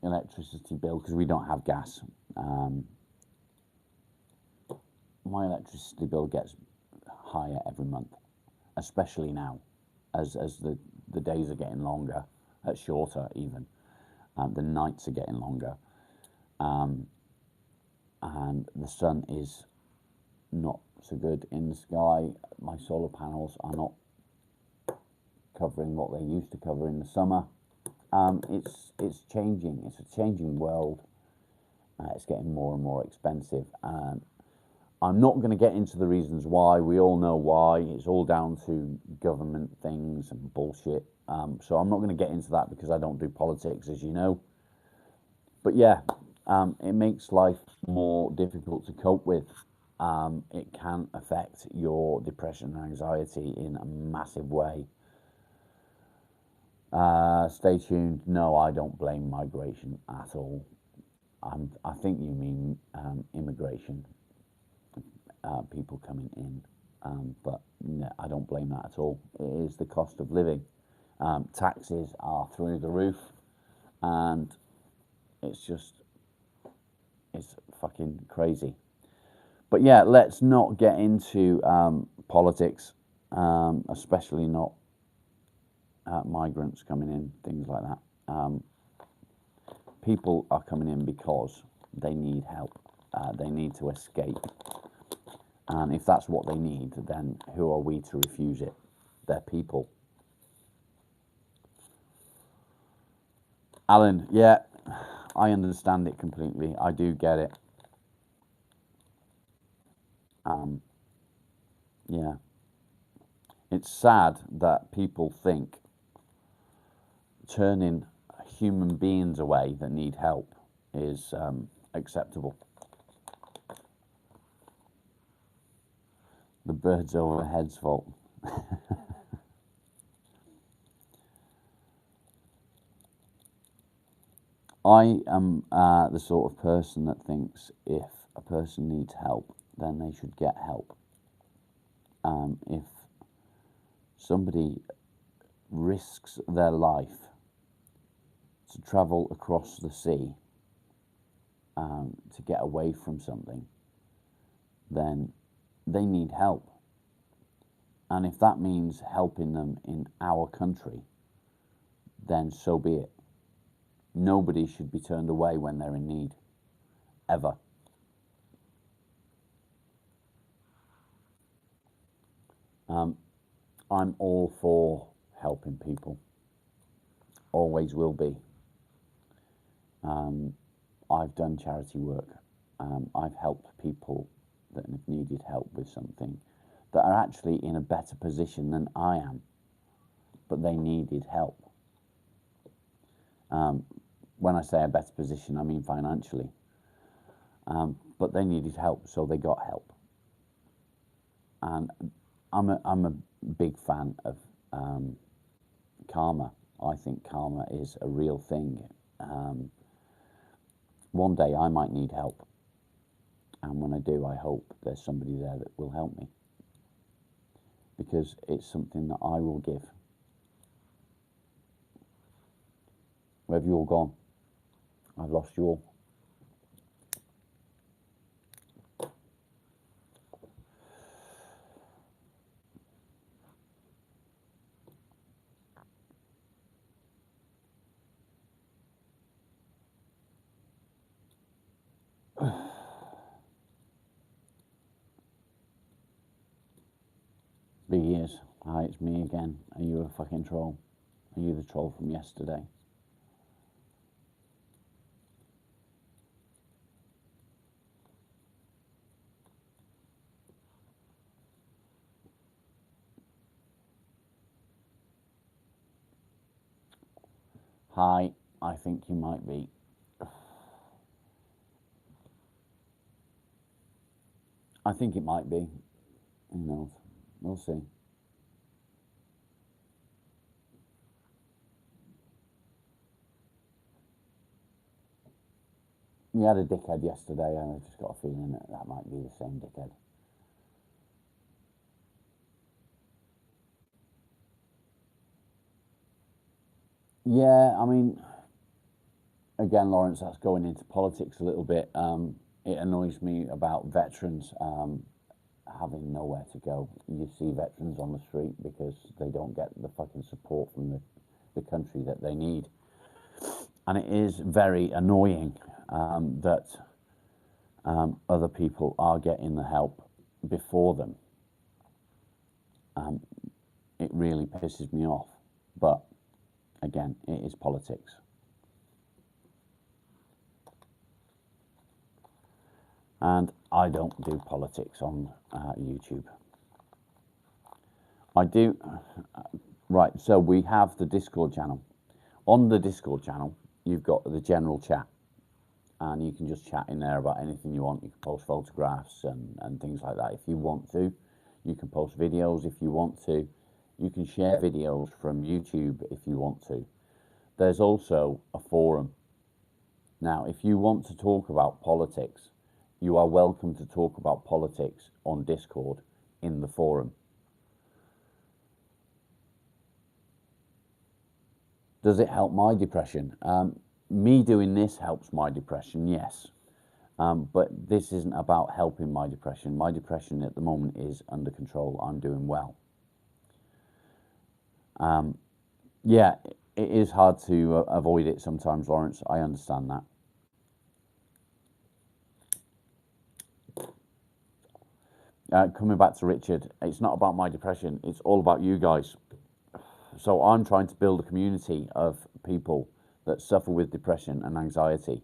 electricity bill, because we don't have gas, my electricity bill gets higher every month, especially now, as the days are getting longer, shorter even. The nights are getting longer, and the sun is not so good in the sky. My solar panels are not covering what they used to cover in the summer. It's changing. It's a changing world. It's getting more and more expensive, and I'm not going to get into the reasons why. We all know why. It's all down to government things and bullshit. So I'm not going to get into that because I don't do politics, as you know. But yeah, it makes life more difficult to cope with. It can affect your depression and anxiety in a massive way. Stay tuned. No, I don't blame migration at all. I think you mean immigration, people coming in, but no, I don't blame that at all. It is the cost of living. Taxes are through the roof, and it's fucking crazy. But yeah, let's not get into politics, especially not migrants coming in, things like that. People are coming in because they need help. They need to escape. And if that's what they need, then who are we to refuse it? They're people. Alan, yeah, I understand it completely. I do get it. Yeah. It's sad that people think turning human beings away that need help is acceptable. The birds overhead's fault. I am the sort of person that thinks if a person needs help, then they should get help. If somebody risks their life to travel across the sea to get away from something, then they need help. And if that means helping them in our country, then so be it. Nobody should be turned away when they're in need, ever. I'm all for helping people, always will be. I've done charity work. I've helped people that have needed help with something that are actually in a better position than I am, but they needed help. When I say a better position, I mean financially. But they needed help, so they got help. And I'm a big fan of karma. I think karma is a real thing. One day I might need help, And when I do, I hope there's somebody there that will help me, because it's something that I will give. Where have you all gone? I've lost you all. Big ears. Hi, it's me again. Are you a fucking troll? Are you the troll from yesterday? Hi, I think you might be. I think it might be. Who knows? We'll see. We had a dickhead yesterday, and I've just got a feeling that that might be the same dickhead. Yeah, I mean, again, Lawrence, that's going into politics a little bit. It annoys me about veterans having nowhere to go. You see veterans on the street because they don't get the fucking support from the country that they need. And it is very annoying that other people are getting the help before them. It really pisses me off. But again, it is politics. And I don't do politics on YouTube. I do. Right, so we have the Discord channel. On the Discord channel, you've got the general chat, and you can just chat in there about anything you want. You can post photographs and things like that if you want to. You can post videos if you want to. You can share videos from YouTube if you want to. There's also a forum. Now, if you want to talk about politics, you are welcome to talk about politics on Discord in the forum. Does it help my depression? Me doing this helps my depression, yes. But this isn't about helping my depression. My depression at the moment is under control. I'm doing well. Yeah, it is hard to avoid it sometimes, Lawrence. I understand that. Coming back to Richard, it's not about my depression. It's all about you guys. So I'm trying to build a community of people that suffer with depression and anxiety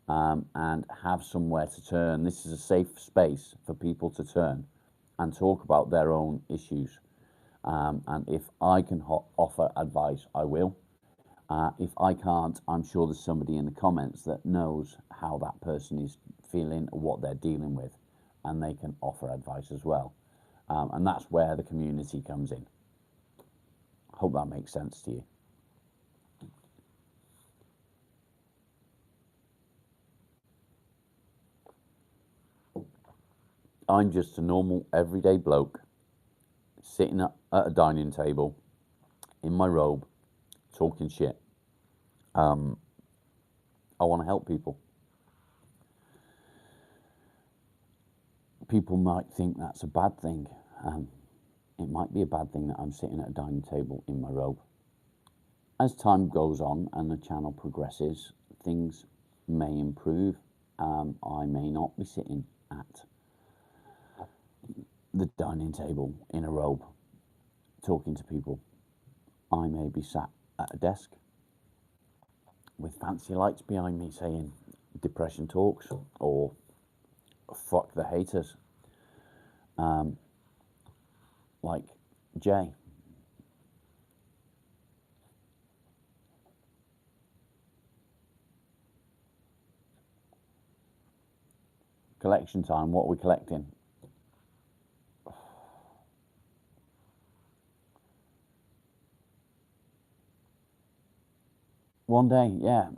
and have somewhere to turn. This is a safe space for people to turn and talk about their own issues. And if I can offer advice, I will. If I can't, I'm sure there's somebody in the comments that knows how that person is feeling, what they're dealing with, and they can offer advice as well. And that's where the community comes in. Hope that makes sense to you. I'm just a normal, everyday bloke sitting at a dining table in my robe, talking shit. I want to help people. People might think that's a bad thing. It might be a bad thing that I'm sitting at a dining table in my robe. As time goes on and the channel progresses, things may improve. I may not be sitting at the dining table in a robe talking to people. I may be sat at a desk with fancy lights behind me saying depression talks or fuck the haters, like Jay. Collection time. What are we collecting? One day, yeah.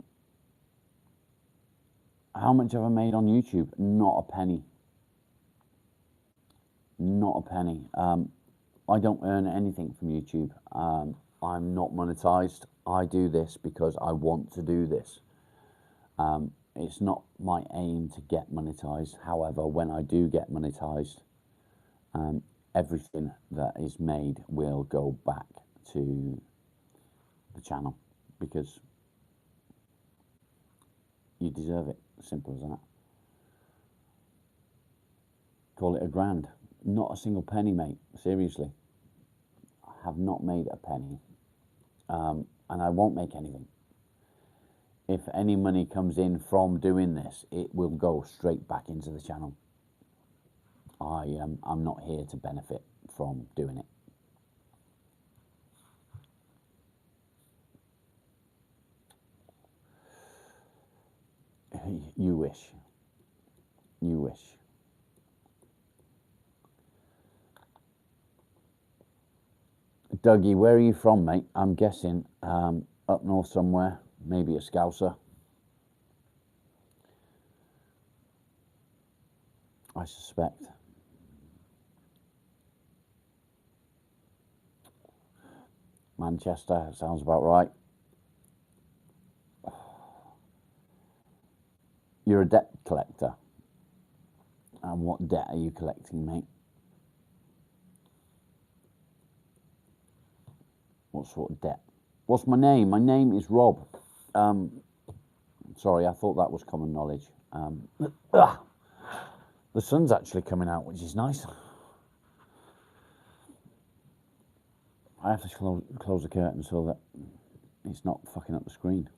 How much have I made on YouTube? Not a penny. Not a penny. I don't earn anything from YouTube. I'm not monetized. I do this because I want to do this. It's not my aim to get monetized. However, when I do get monetized, everything that is made will go back to the channel because you deserve it. Simple as that. Call it £1,000. Not a single penny, mate. Seriously. I have not made a penny. And I won't make anything. If any money comes in from doing this, it will go straight back into the channel. I'm not here to benefit from doing it. You wish. You wish. Dougie, where are you from, mate? I'm guessing up north somewhere, maybe a Scouser. I suspect. Manchester, sounds about right. You're a debt collector. And what debt are you collecting, mate? What sort of debt? What's my name? My name is Rob. Sorry, I thought that was common knowledge. The sun's actually coming out, which is nice. I have to close the curtain so that it's not fucking up the screen.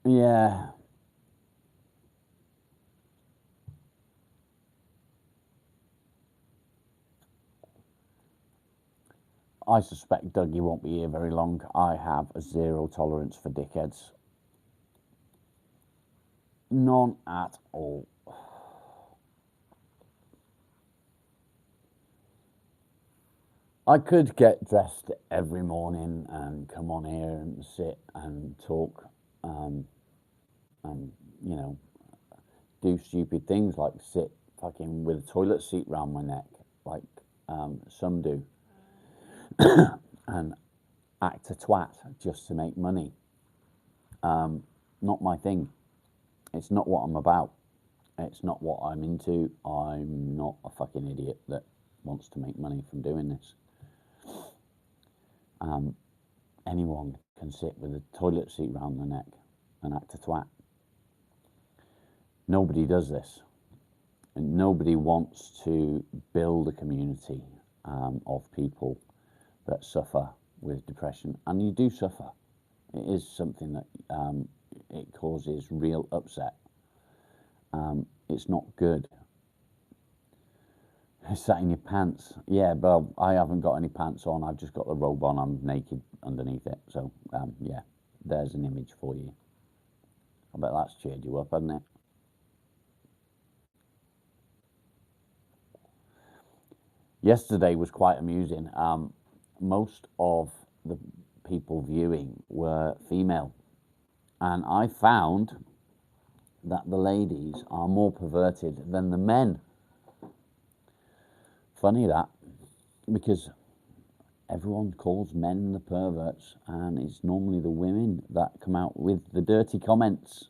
Yeah. I suspect Dougie won't be here very long. I have a zero tolerance for dickheads. None at all. I could get dressed every morning and come on here and sit and talk and, you know, do stupid things like sit fucking with a toilet seat round my neck like some do and act a twat just to make money. Not my thing. It's not what I'm about. It's not what I'm into. I'm not a fucking idiot that wants to make money from doing this. Anyone can sit with a toilet seat round their neck and act a twat. Nobody does this. And nobody wants to build a community of people that suffer with depression. And you do suffer. It is something that it causes real upset. It's not good. Is that in your pants? Yeah, well, I haven't got any pants on. I've just got the robe on. I'm naked underneath it. So, yeah, there's an image for you. I bet that's cheered you up, hasn't it? Yesterday was quite amusing. Most of the people viewing were female. And I found that the ladies are more perverted than the men. Funny that, because everyone calls men the perverts, and it's normally the women that come out with the dirty comments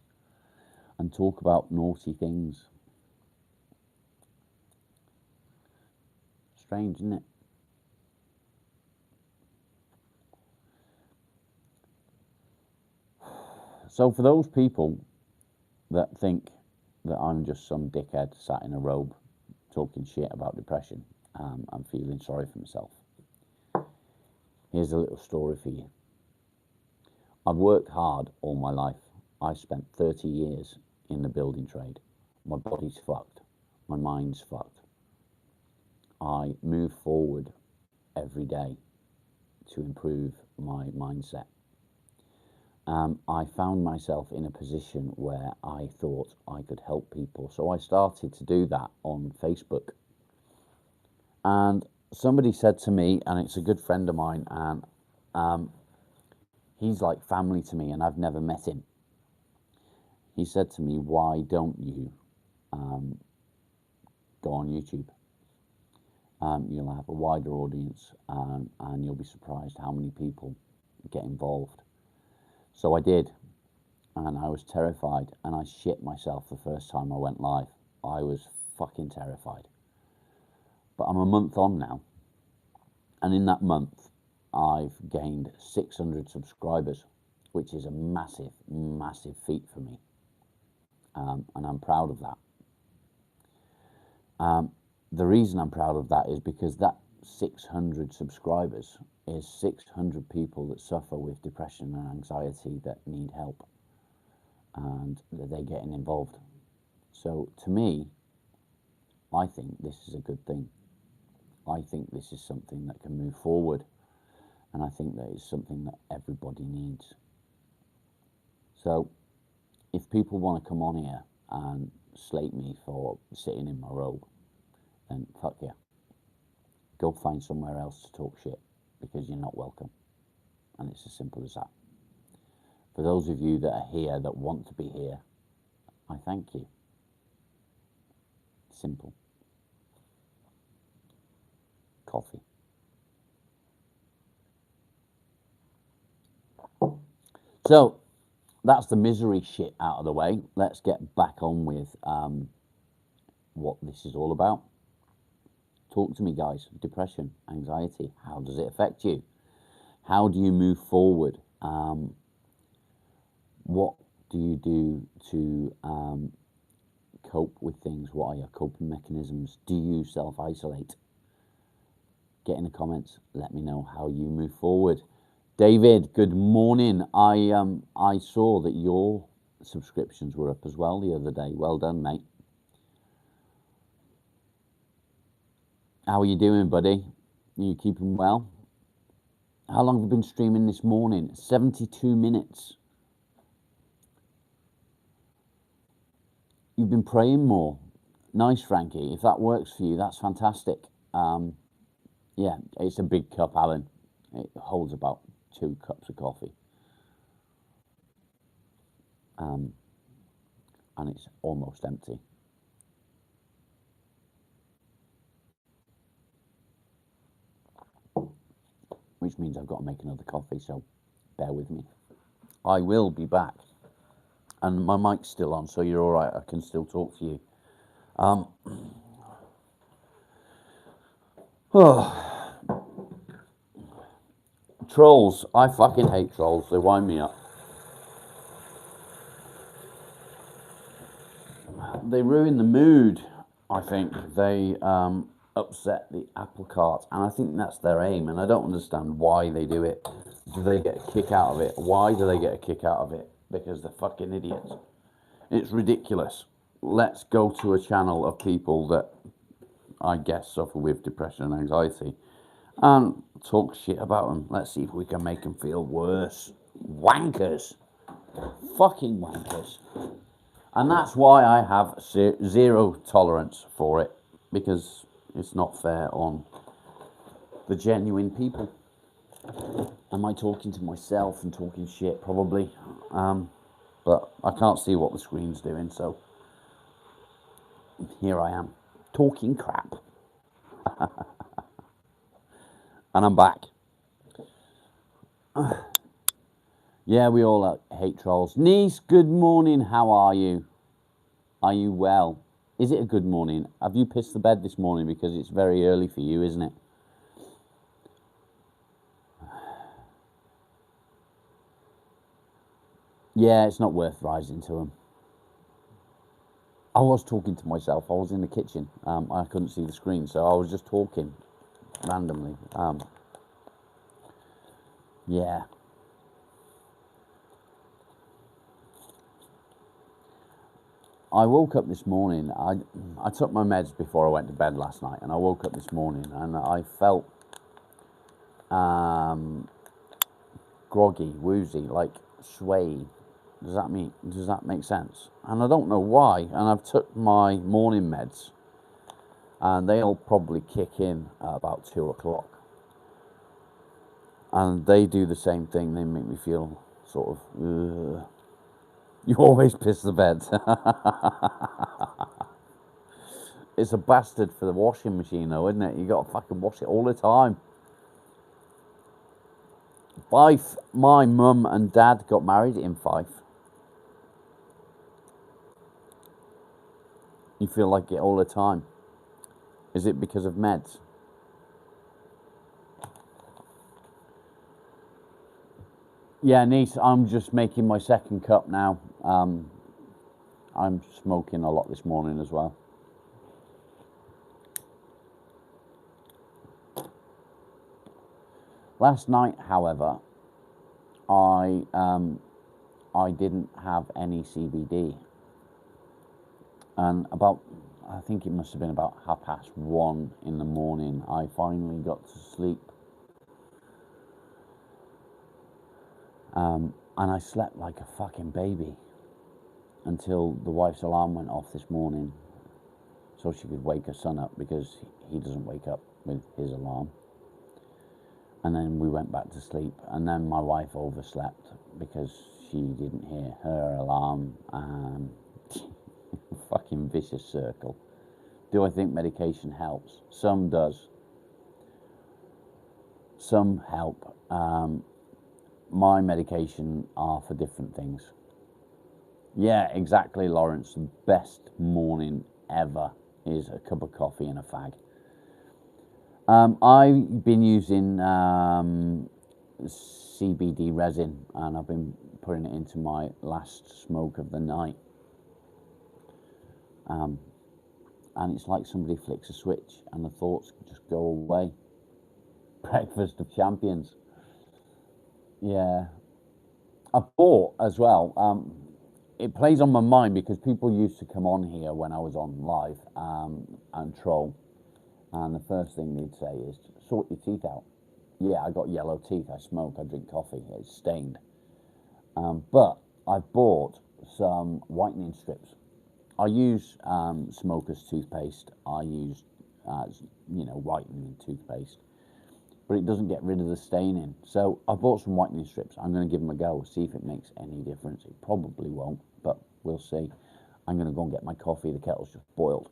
and talk about naughty things. Strange, isn't it? So for those people that think that I'm just some dickhead sat in a robe talking shit about depression, I'm feeling sorry for myself. Here's a little story for you. I've worked hard all my life. I spent 30 years in the building trade. My body's fucked. My mind's fucked. I move forward every day to improve my mindset. I found myself in a position where I thought I could help people. So I started to do that on Facebook. And somebody said to me, and it's a good friend of mine, and he's like family to me, and I've never met him. He said to me, why don't you go on YouTube. You'll have a wider audience, and you'll be surprised how many people get involved. So I did, and I was terrified, and I shit myself the first time I went live. I was fucking terrified. But I'm a month on now, and in that month, I've gained 600 subscribers, which is a massive, massive feat for me, and I'm proud of that. The reason I'm proud of that is because that 600 subscribers is 600 people that suffer with depression and anxiety that need help, and that they're getting involved. So to me, I think this is a good thing. I think this is something that can move forward, and I think that it's something that everybody needs. So if people want to come on here and slate me for sitting in my robe, then fuck yeah. Go find somewhere else to talk shit, because you're not welcome. And it's as simple as that. For those of you that are here, that want to be here, I thank you. Simple. Coffee. So that's the misery shit out of the way. Let's get back on with what this is all about. Talk to me, guys. Depression, anxiety, how does it affect you? How do you move forward? What do you do to cope with things? What are your coping mechanisms? Do you self-isolate? Get in the comments. Let me know how you move forward. David, good morning. I saw that your subscriptions were up as well the other day. Well done, mate. How are you doing, buddy? Are you keeping well? How long have you been streaming this morning? 72 minutes. You've been praying more. Nice, Frankie. If that works for you, that's fantastic. Yeah, it's a big cup, Alan. It holds about 2 cups of coffee. And it's almost empty. Which means I've got to make another coffee, so bear with me. I will be back. And my mic's still on, so you're all right. I can still talk to you. Trolls. I fucking hate trolls. They wind me up. They ruin the mood, I think. They upset the apple cart, and I think that's their aim, and I don't understand why they do it. Do they get a kick out of it? Why do they get a kick out of it? Because they're fucking idiots. It's ridiculous. Let's go to a channel of people that I guess suffer with depression and anxiety and talk shit about them. Let's see if we can make them feel worse. Wankers. Fucking wankers. And that's why I have zero tolerance for it, because it's not fair on the genuine people. Am I talking to myself and talking shit? Probably. But I can't see what the screen's doing, so here I am, talking crap. And I'm back. Yeah, we all hate trolls. Niece, good morning. How are you? Are you well? Is it a good morning? Have you pissed the bed this morning? Because it's very early for you, isn't it? Yeah, it's not worth rising to them. I was talking to myself. I was in the kitchen. I couldn't see the screen, so I was just talking randomly. Yeah. I woke up this morning. I took my meds before I went to bed last night, and I woke up this morning and I felt groggy, woozy, like sway. Does that make sense? And I don't know why. And I've took my morning meds, and they'll probably kick in at about 2 o'clock. And they do the same thing. They make me feel sort of. You always piss the bed. It's a bastard for the washing machine, though, isn't it? You got to fucking wash it all the time. Fife, my mum and dad got married in Fife. You feel like it all the time. Is it because of meds? Yeah, niece, I'm just making my second cup now. I'm smoking a lot this morning as well. Last night, however, I didn't have any CBD, and I think it must have been about 1:30 in the morning, I finally got to sleep, and I slept like a fucking baby until the wife's alarm went off this morning, so she could wake her son up, because he doesn't wake up with his alarm. And then we went back to sleep, and then my wife overslept because she didn't hear her alarm. Fucking vicious circle. Do I think medication helps? Some does. Some help. My medication are for different things. Yeah, exactly, Lawrence. The best morning ever is a cup of coffee and a fag. I've been using CBD resin, and I've been putting it into my last smoke of the night. And it's like somebody flicks a switch and the thoughts just go away. Breakfast of champions. Yeah. I bought as well. It plays on my mind because people used to come on here when I was on live and troll. And the first thing they'd say is, sort your teeth out. Yeah, I got yellow teeth. I smoke. I drink coffee. It's stained. But I bought some whitening strips. I use smoker's toothpaste. I use, whitening toothpaste. But it doesn't get rid of the staining. So I bought some whitening strips. I'm going to give them a go, see if it makes any difference. It probably won't, but we'll see. I'm going to go and get my coffee. The kettle's just boiled.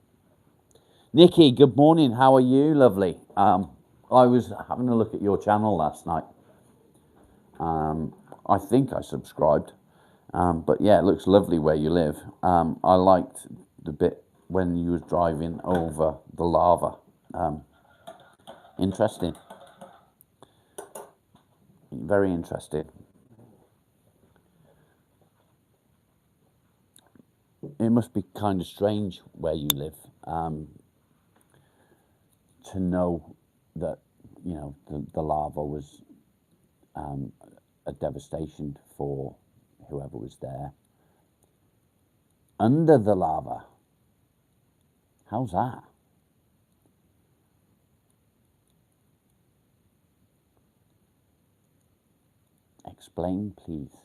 Nikki, good morning. How are you? Lovely. I was having a look at your channel last night. I think I subscribed. But yeah, it looks lovely where you live. I liked the bit when you was driving over the lava. Interesting. Very interesting. It must be kind of strange where you live, to know that, the lava was a devastation for whoever was there. Under the lava. How's that? Explain, please.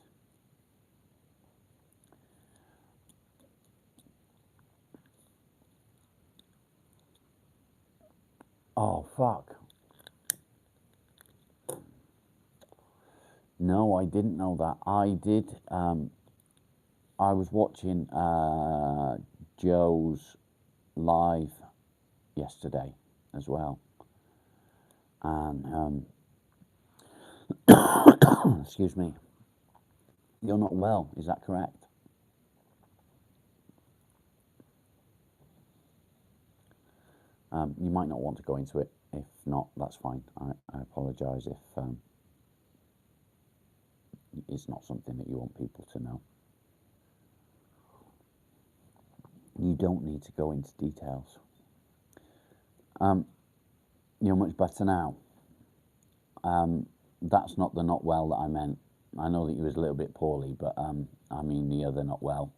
Oh, fuck. No, I didn't know that. I did. I was watching Joe's live yesterday as well. And, excuse me. You're not well, is that correct? You might not want to go into it. If not, that's fine. I apologise if it's not something that you want people to know. You don't need to go into details. You're much better now. That's not the not well that I meant. I know that you was a little bit poorly, but I mean the other not well.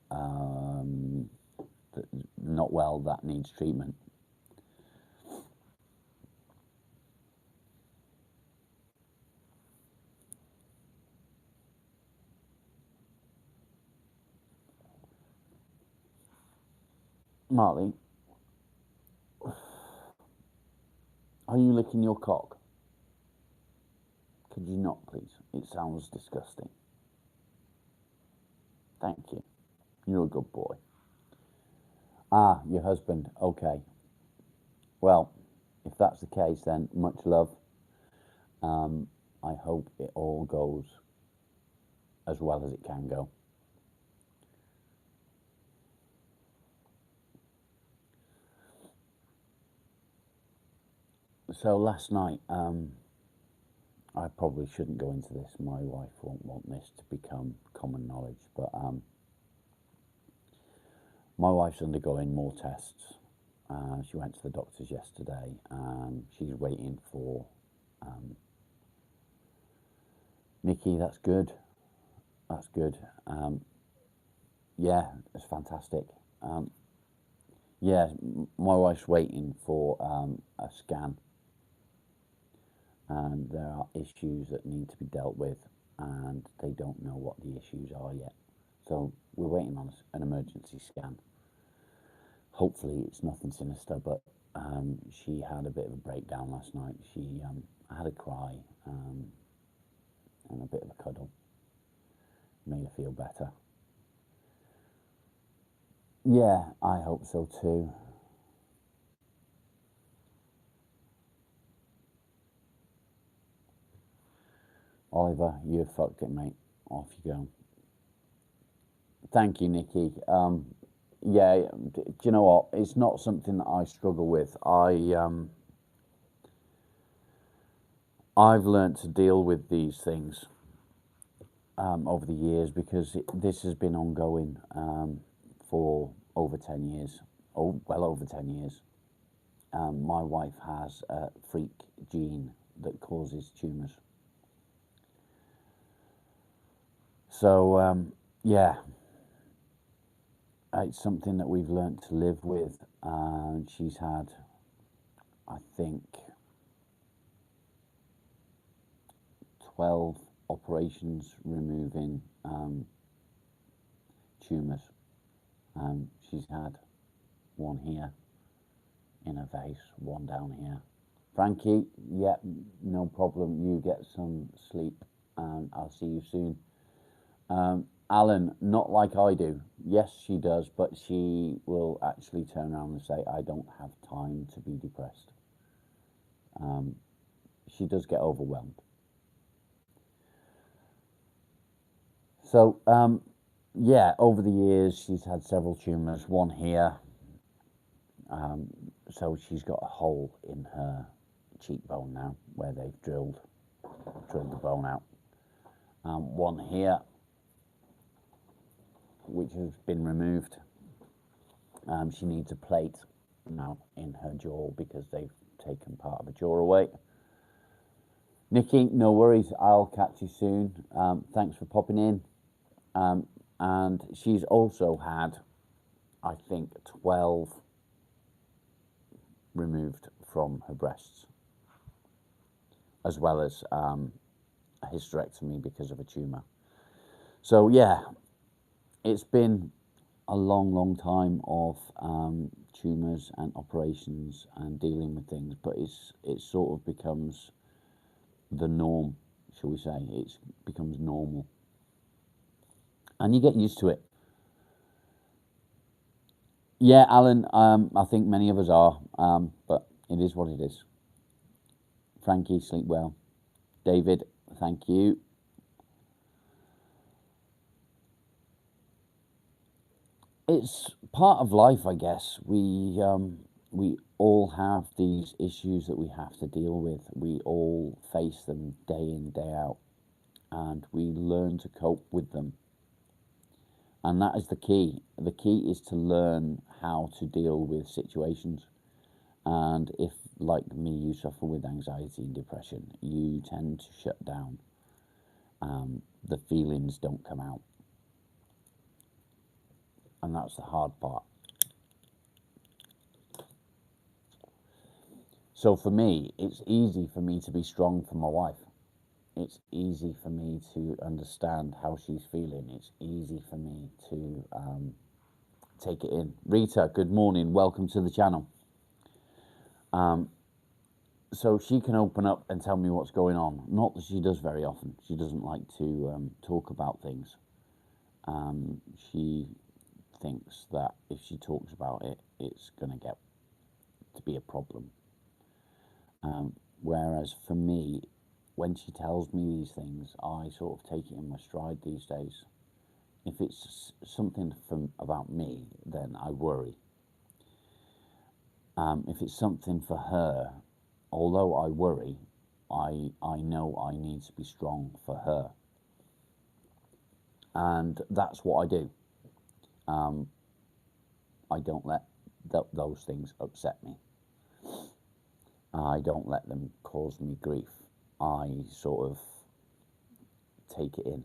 Not well that needs treatment. Marley, are you licking your cock? Could you not, please? It sounds disgusting. Thank you. You're a good boy. Ah, your husband. Okay. Well, if that's the case, then much love. Um, I hope it all goes as well as it can go. So last night, I probably shouldn't go into this. My wife won't want this to become common knowledge, but my wife's undergoing more tests. She went to the doctors yesterday, and she's waiting for Nikki. That's good. That's good. Yeah, it's fantastic. Yeah, my wife's waiting for a scan, and there are issues that need to be dealt with, and they don't know what the issues are yet. So we're waiting on an emergency scan. Hopefully, it's nothing sinister, but she had a bit of a breakdown last night. She had a cry and a bit of a cuddle. Made her feel better. Yeah, I hope so too. Oliver, you fucked it, mate. Off you go. Thank you, Nikki. Yeah, do you know what? It's not something that I struggle with. I've learnt to deal with these things over the years because this has been ongoing for over 10 years. Oh, well over 10 years. My wife has a freak gene that causes tumours. So, yeah, it's something that we've learnt to live with. And she's had, I think, 12 operations removing tumours. She's had one here in her face, one down here. Frankie, yeah, no problem. You get some sleep, and I'll see you soon. Alan, not like I do. Yes, she does, but she will actually turn around and say, I don't have time to be depressed. She does get overwhelmed. So, yeah, over the years, she's had several tumours, one here. So she's got a hole in her cheekbone now where they've drilled the bone out. One here, which has been removed. She needs a plate now in her jaw because they've taken part of the jaw away. Nikki, no worries. I'll catch you soon. Thanks for popping in. And she's also had, I think, 12 removed from her breasts, as well as a hysterectomy because of a tumour. So, yeah, it's been a long, long time of tumours and operations and dealing with things, but it sort of becomes the norm, shall we say. It becomes normal. And you get used to it. Yeah, Alan, I think many of us are, but it is what it is. Frankie, sleep well. David, thank you. It's part of life, I guess. We all have these issues that we have to deal with. We all face them day in, day out, and we learn to cope with them. And that is the key. The key is to learn how to deal with situations. And if, like me, you suffer with anxiety and depression, you tend to shut down. The feelings don't come out. And that's the hard part. So for me, it's easy for me to be strong for my wife. It's easy for me to understand how she's feeling. It's easy for me to take it in. Rita, good morning. Welcome to the channel. So she can open up and tell me what's going on. Not that she does very often. She doesn't like to talk about things. She thinks that if she talks about it, it's going to get to be a problem. Whereas for me, when she tells me these things, I sort of take it in my stride these days. If it's something about me, then I worry. If it's something for her, although I worry, I know I need to be strong for her. And that's what I do. I don't let those things upset me. I don't let them cause me grief. I sort of take it in.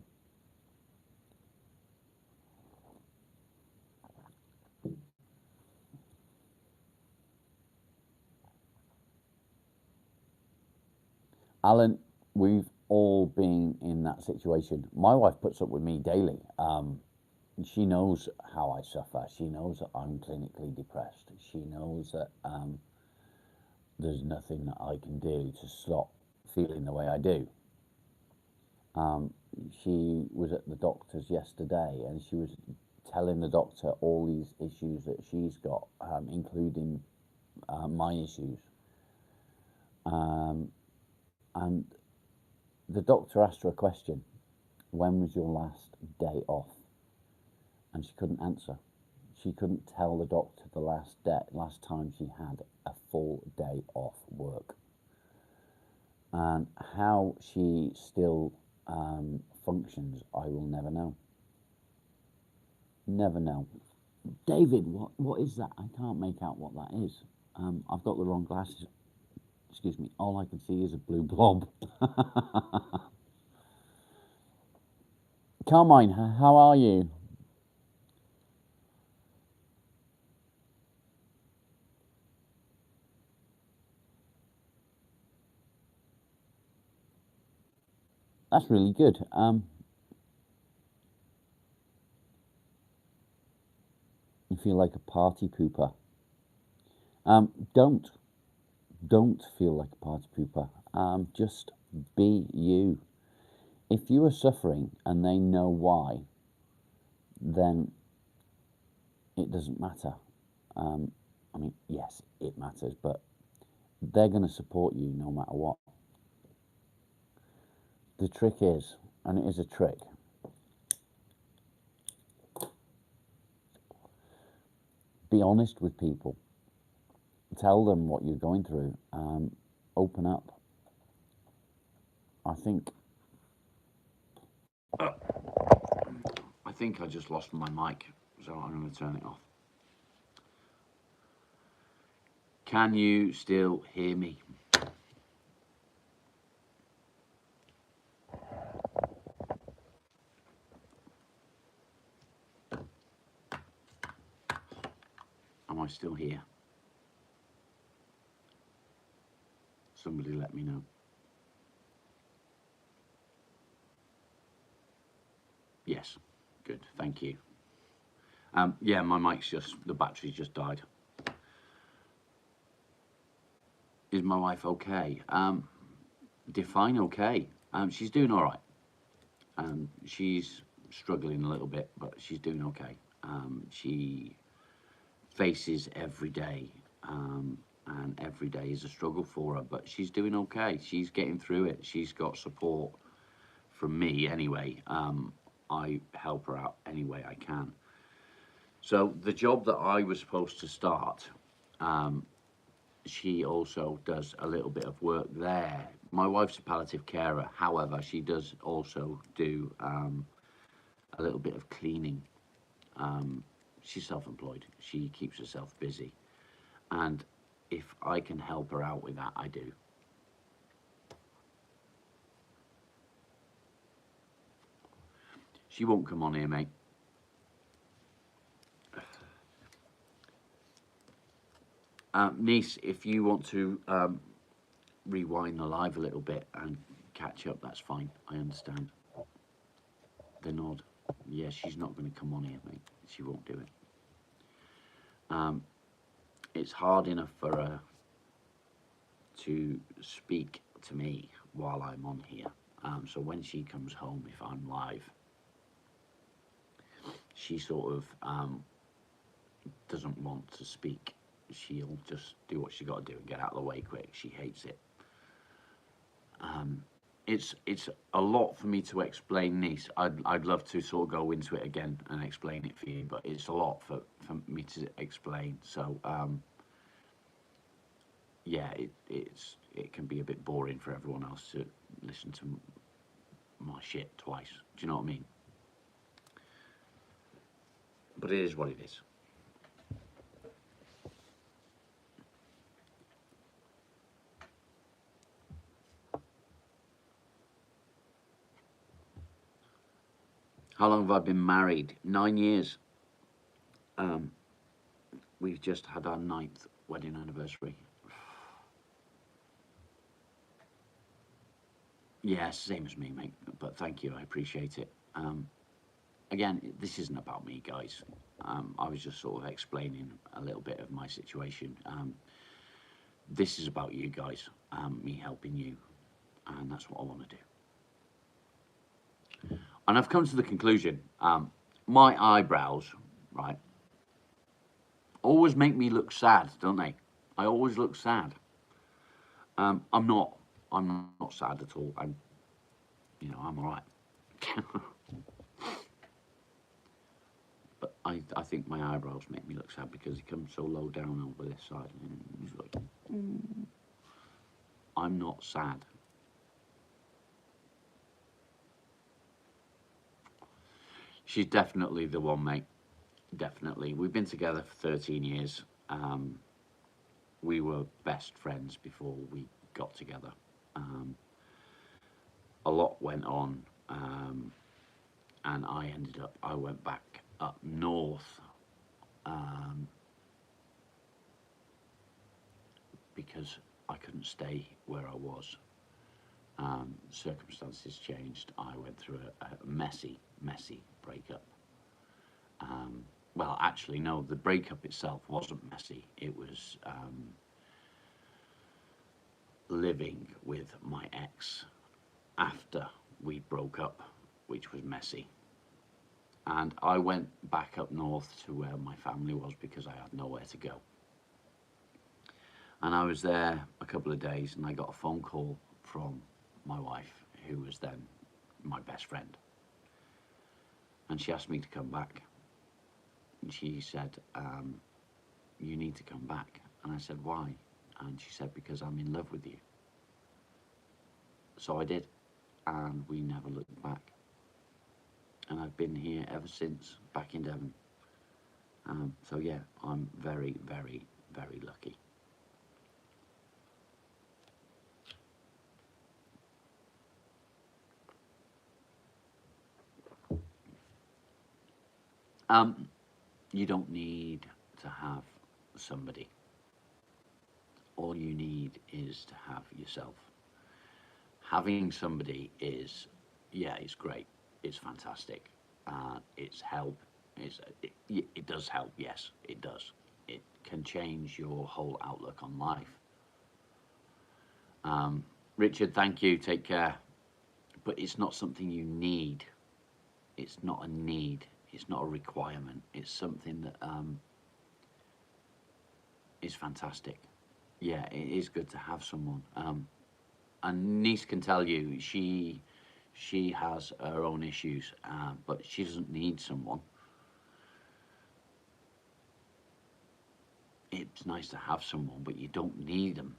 Alan, we've all been in that situation. My wife puts up with me daily. She knows how I suffer. She knows that I'm clinically depressed. She knows that there's nothing that I can do to stop feeling the way I do. She was at the doctor's yesterday and she was telling the doctor all these issues that she's got, including my issues. And the doctor asked her a question: when was your last day off? And she couldn't answer. She couldn't tell the doctor the last time she had a full day off work. And how she still functions, I will never know. Never know. David, what is that? I can't make out what that is. I've got the wrong glasses. Excuse me. All I can see is a blue blob. Carmine, how are you? That's really good. You feel like a party pooper. Don't feel like a party pooper. Just be you. If you are suffering and they know why, then it doesn't matter. I mean, yes, it matters, but they're going to support you no matter what. The trick is, and it is a trick, be honest with people. Tell them what you're going through. Open up. I think I just lost my mic, so I'm going to turn it off. Can you still hear me? Am I still here? Somebody let me know. Yes, good, thank you. Yeah, my mic's the battery's just died. Is my wife okay? Define okay. She's doing all right. She's struggling a little bit, but she's doing okay. She faces every day, and every day is a struggle for her, but she's doing okay. She's getting through it. She's got support from me anyway. I help her out any way I can. So the job that I was supposed to start, she also does a little bit of work there. My wife's a palliative carer, however, she does also do a little bit of cleaning. She's self-employed. She keeps herself busy. And if I can help her out with that, I do. She won't come on here, mate. Niece, if you want to rewind the live a little bit and catch up, that's fine. I understand. The nod. Yeah, she's not going to come on here, mate. She won't do it. It's hard enough for her to speak to me while I'm on here. So when she comes home, if I'm live, she sort of doesn't want to speak she'll just do what she got to do and get out of the way quick. She hates it. It's a lot for me to explain, Nice. I'd love to sort of go into it again and explain it for you, but it's a lot for me to explain. So yeah, it can be a bit boring for everyone else to listen to my shit twice. Do you know what I mean? But it is what it is. How long have I been married? 9 years. Um, we've just had our 9th wedding anniversary. Yeah, same as me, mate. But thank you, I appreciate it. Again, this isn't about me, guys. I was just sort of explaining a little bit of my situation. This is about you guys, me helping you, and that's what I want to do. And I've come to the conclusion, my eyebrows, right, always make me look sad, don't they? I always look sad. I'm not. I'm not sad at all. I'm all right. But I think my eyebrows make me look sad because he comes so low down over this side. And he's like, I'm not sad. She's definitely the one, mate. Definitely. We've been together for 13 years. We were best friends before we got together. A lot went on, and I went back up north because I couldn't stay where I was. Circumstances changed. I went through a messy, messy breakup. Well, actually, no, the breakup itself wasn't messy. It was living with my ex after we broke up, which was messy. And I went back up north to where my family was because I had nowhere to go. And I was there a couple of days and I got a phone call from my wife, who was then my best friend. And she asked me to come back. And she said, you need to come back. And I said, why? And she said, because I'm in love with you. So I did. And we never looked back. And I've been here ever since, back in Devon. So yeah, I'm very, very, very lucky. You don't need to have somebody. All you need is to have yourself. Having somebody is, yeah, it's great. It's fantastic. It's help. It does help, yes, it does. It can change your whole outlook on life. Richard, thank you. Take care. But it's not something you need. It's not a need. It's not a requirement. It's something that is fantastic. Yeah, it is good to have someone. And Nice can tell you she has her own issues, but she doesn't need someone. It's nice to have someone, but you don't need them.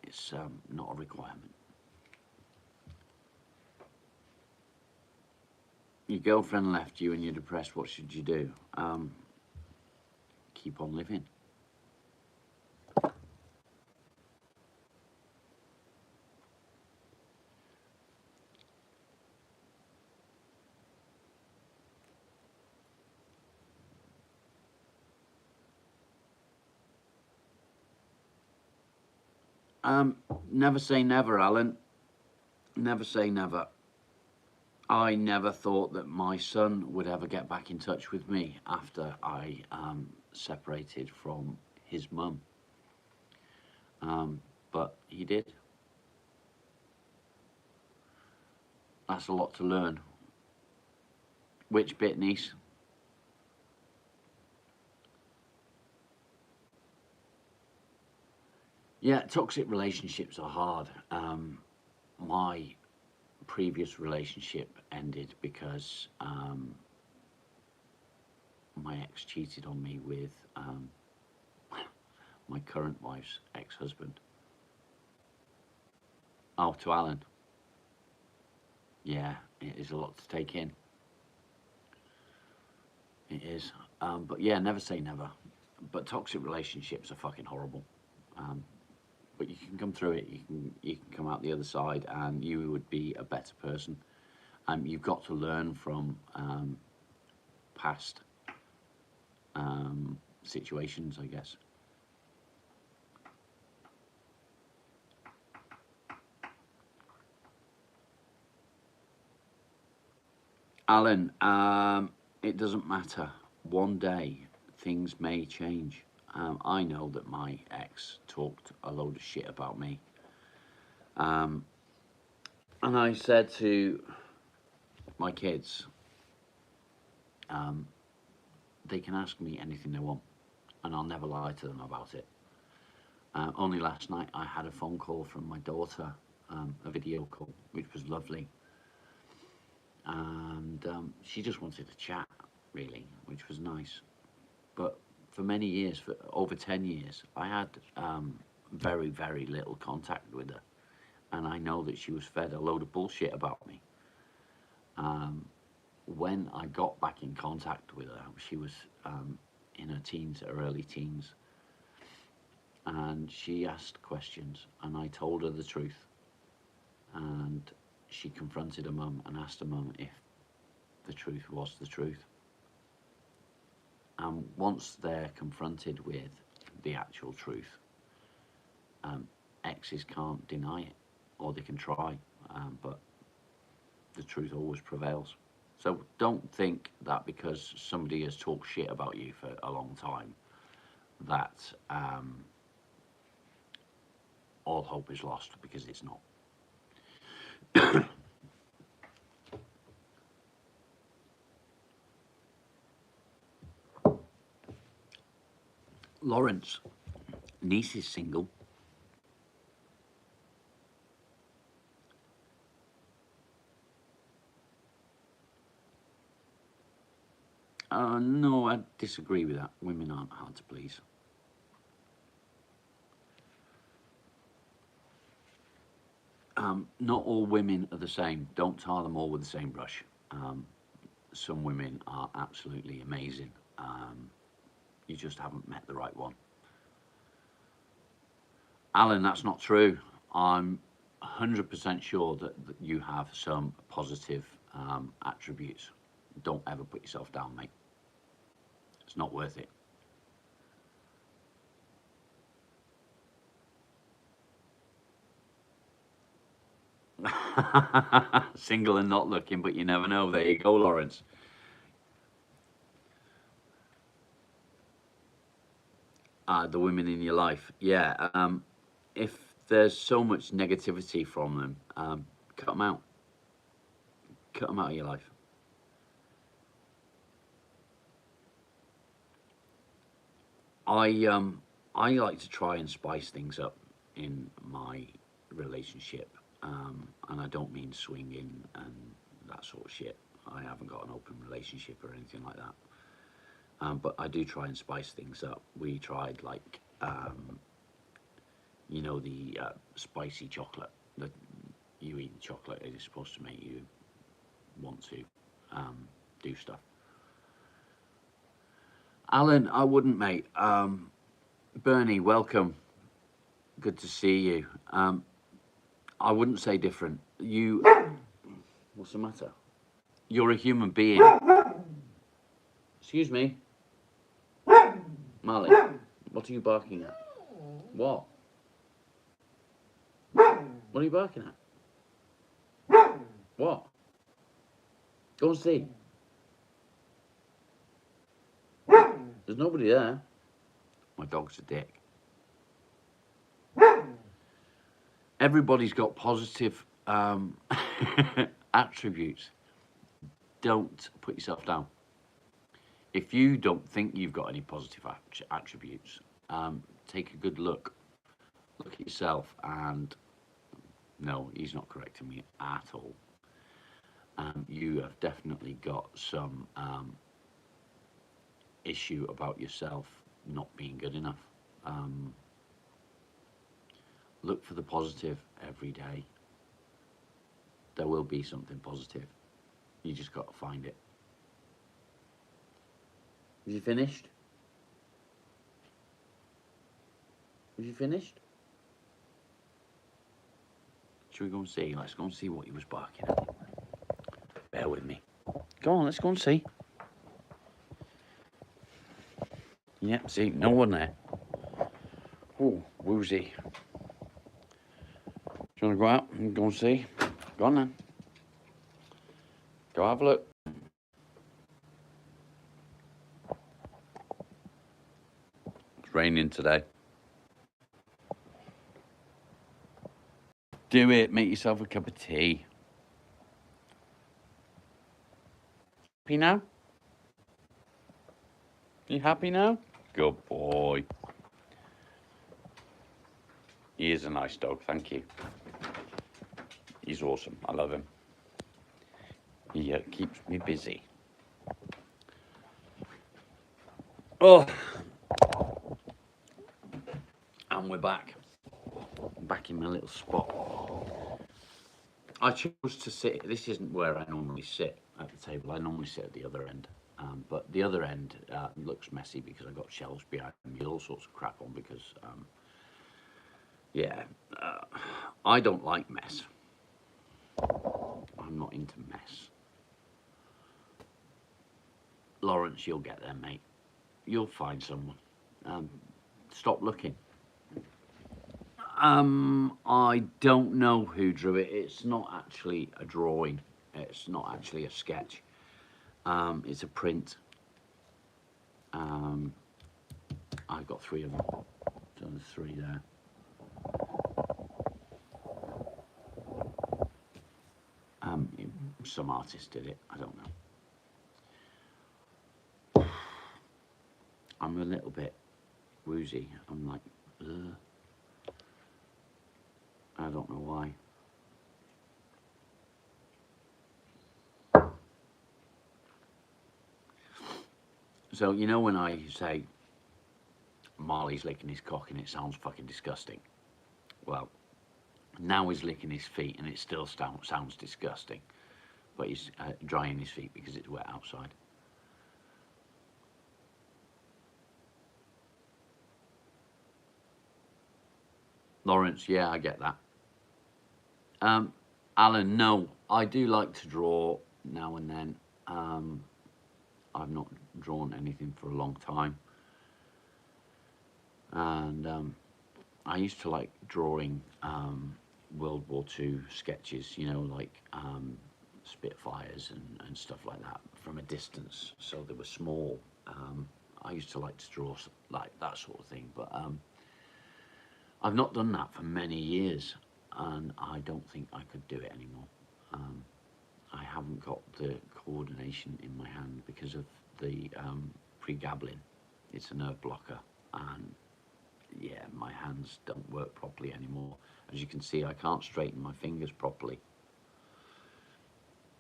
It's not a requirement. Your girlfriend left you and you're depressed. What should you do? Keep on living. Never say never, Alan. Never say never. I never thought that my son would ever get back in touch with me after I separated from his mum. But he did. That's a lot to learn. Which bit, Niece? Yeah, toxic relationships are hard. My previous relationship ended because my ex cheated on me with my current wife's ex-husband. Oh, to Alan. Yeah, it is a lot to take in. It is. But yeah, never say never. But toxic relationships are fucking horrible. Um, but you can come through it. You can come out the other side, and you would be a better person. You've got to learn from past situations, I guess. Alan, it doesn't matter. One day things may change. I know that my ex talked a load of shit about me. Um, and I said to my kids, um, they can ask me anything they want, and I'll never lie to them about it. Only last night I had a phone call from my daughter, a video call, which was lovely. And she just wanted to chat, really, which was nice. But for many years, for over 10 years, I had very, very little contact with her. And I know that she was fed a load of bullshit about me. Um, when I got back in contact with her, she was in her teens, her early teens, and she asked questions, and I told her the truth. And she confronted her mum and asked her mum if the truth was the truth. And once they're confronted with the actual truth, exes can't deny it, or they can try, but the truth always prevails. So don't think that because somebody has talked shit about you for a long time that all hope is lost, because it's not. Lawrence, niece is single. No, I disagree with that. Women aren't hard to please. Not all women are the same. Don't tar them all with the same brush. Some women are absolutely amazing. You just haven't met the right one. Alan, that's not true. I'm 100% sure that you have some positive attributes. Don't ever put yourself down, mate. It's not worth it. Single and not looking, but you never know. There you go, Lawrence. The women in your life, yeah. If there's so much negativity from them, cut them out. Cut them out of your life. I like to try and spice things up in my relationship, and I don't mean swinging and that sort of shit. I haven't got an open relationship or anything like that. But I do try and spice things up. We tried like the spicy chocolate that you eat chocolate. It is supposed to make you want to do stuff. Alan, I wouldn't, mate. Bernie, welcome. Good to see you. I wouldn't say different. What's the matter? You're a human being. Excuse me, Marley. What are you barking at? What? What are you barking at? What? Go and see. There's nobody there. My dog's a dick. Everybody's got positive attributes. Don't put yourself down. If you don't think you've got any positive attributes, take a good look look at yourself and no, he's not correcting me at all. You have definitely got some issue about yourself not being good enough. Um, look for the positive every day. There will be something positive. You just got to find it. Have you finished? Have you finished? Should we go and see? Let's go and see what he was barking at. Bear with me. Go on, let's go and see. Yep, see, no one there. Oh, woozy. Do you want to go out and go and see? Go on then. Go have a look. It's raining today. Do it. Make yourself a cup of tea. Happy now? You happy now? Good boy. He is a nice dog, thank you. He's awesome. I love him. He keeps me busy. Oh, and we're back. Back in my little spot. I chose to sit. This isn't where I normally sit at the table. I normally sit at the other end. But the other end looks messy because I got shelves behind me, all sorts of crap on because, I don't like mess. I'm not into mess. Lawrence, you'll get there, mate. You'll find someone. Stop looking. I don't know who drew it. It's not actually a drawing. It's not actually a sketch. It's a print. I've got 3 of them. So there's 3 there. Some artist did it. I don't know. I'm a little bit woozy. I'm like, ugh. I don't know why. So, you know when I say Marley's licking his cock and it sounds fucking disgusting? Well, now he's licking his feet and it still sounds disgusting. But he's drying his feet because it's wet outside. Lawrence, yeah, I get that. Alan, no, I do like to draw now and then. I've not drawn anything for a long time. And I used to like drawing World War II sketches, you know, like Spitfires and stuff like that from a distance. So they were small. I used to like to draw like that sort of thing, but I've not done that for many years, and I don't think I could do it anymore. I haven't got the coordination in my hand because of the pregabalin. It's a nerve blocker, and yeah, my hands don't work properly anymore. As you can see, I can't straighten my fingers properly.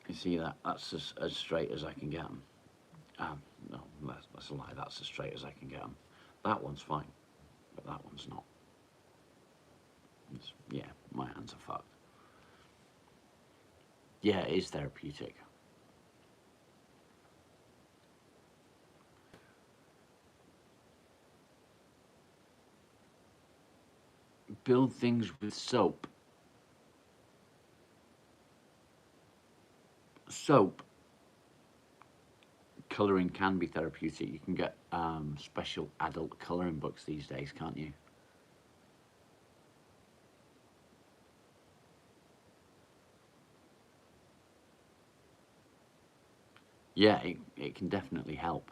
You see that? That's as straight as I can get them. No, that's a lie. That's as straight as I can get them. That one's fine, but that one's not. Yeah, my hands are fucked. Yeah, it is therapeutic. Build things with soap. Soap colouring can be therapeutic. You can get special adult colouring books these days, can't you? Yeah, it can definitely help.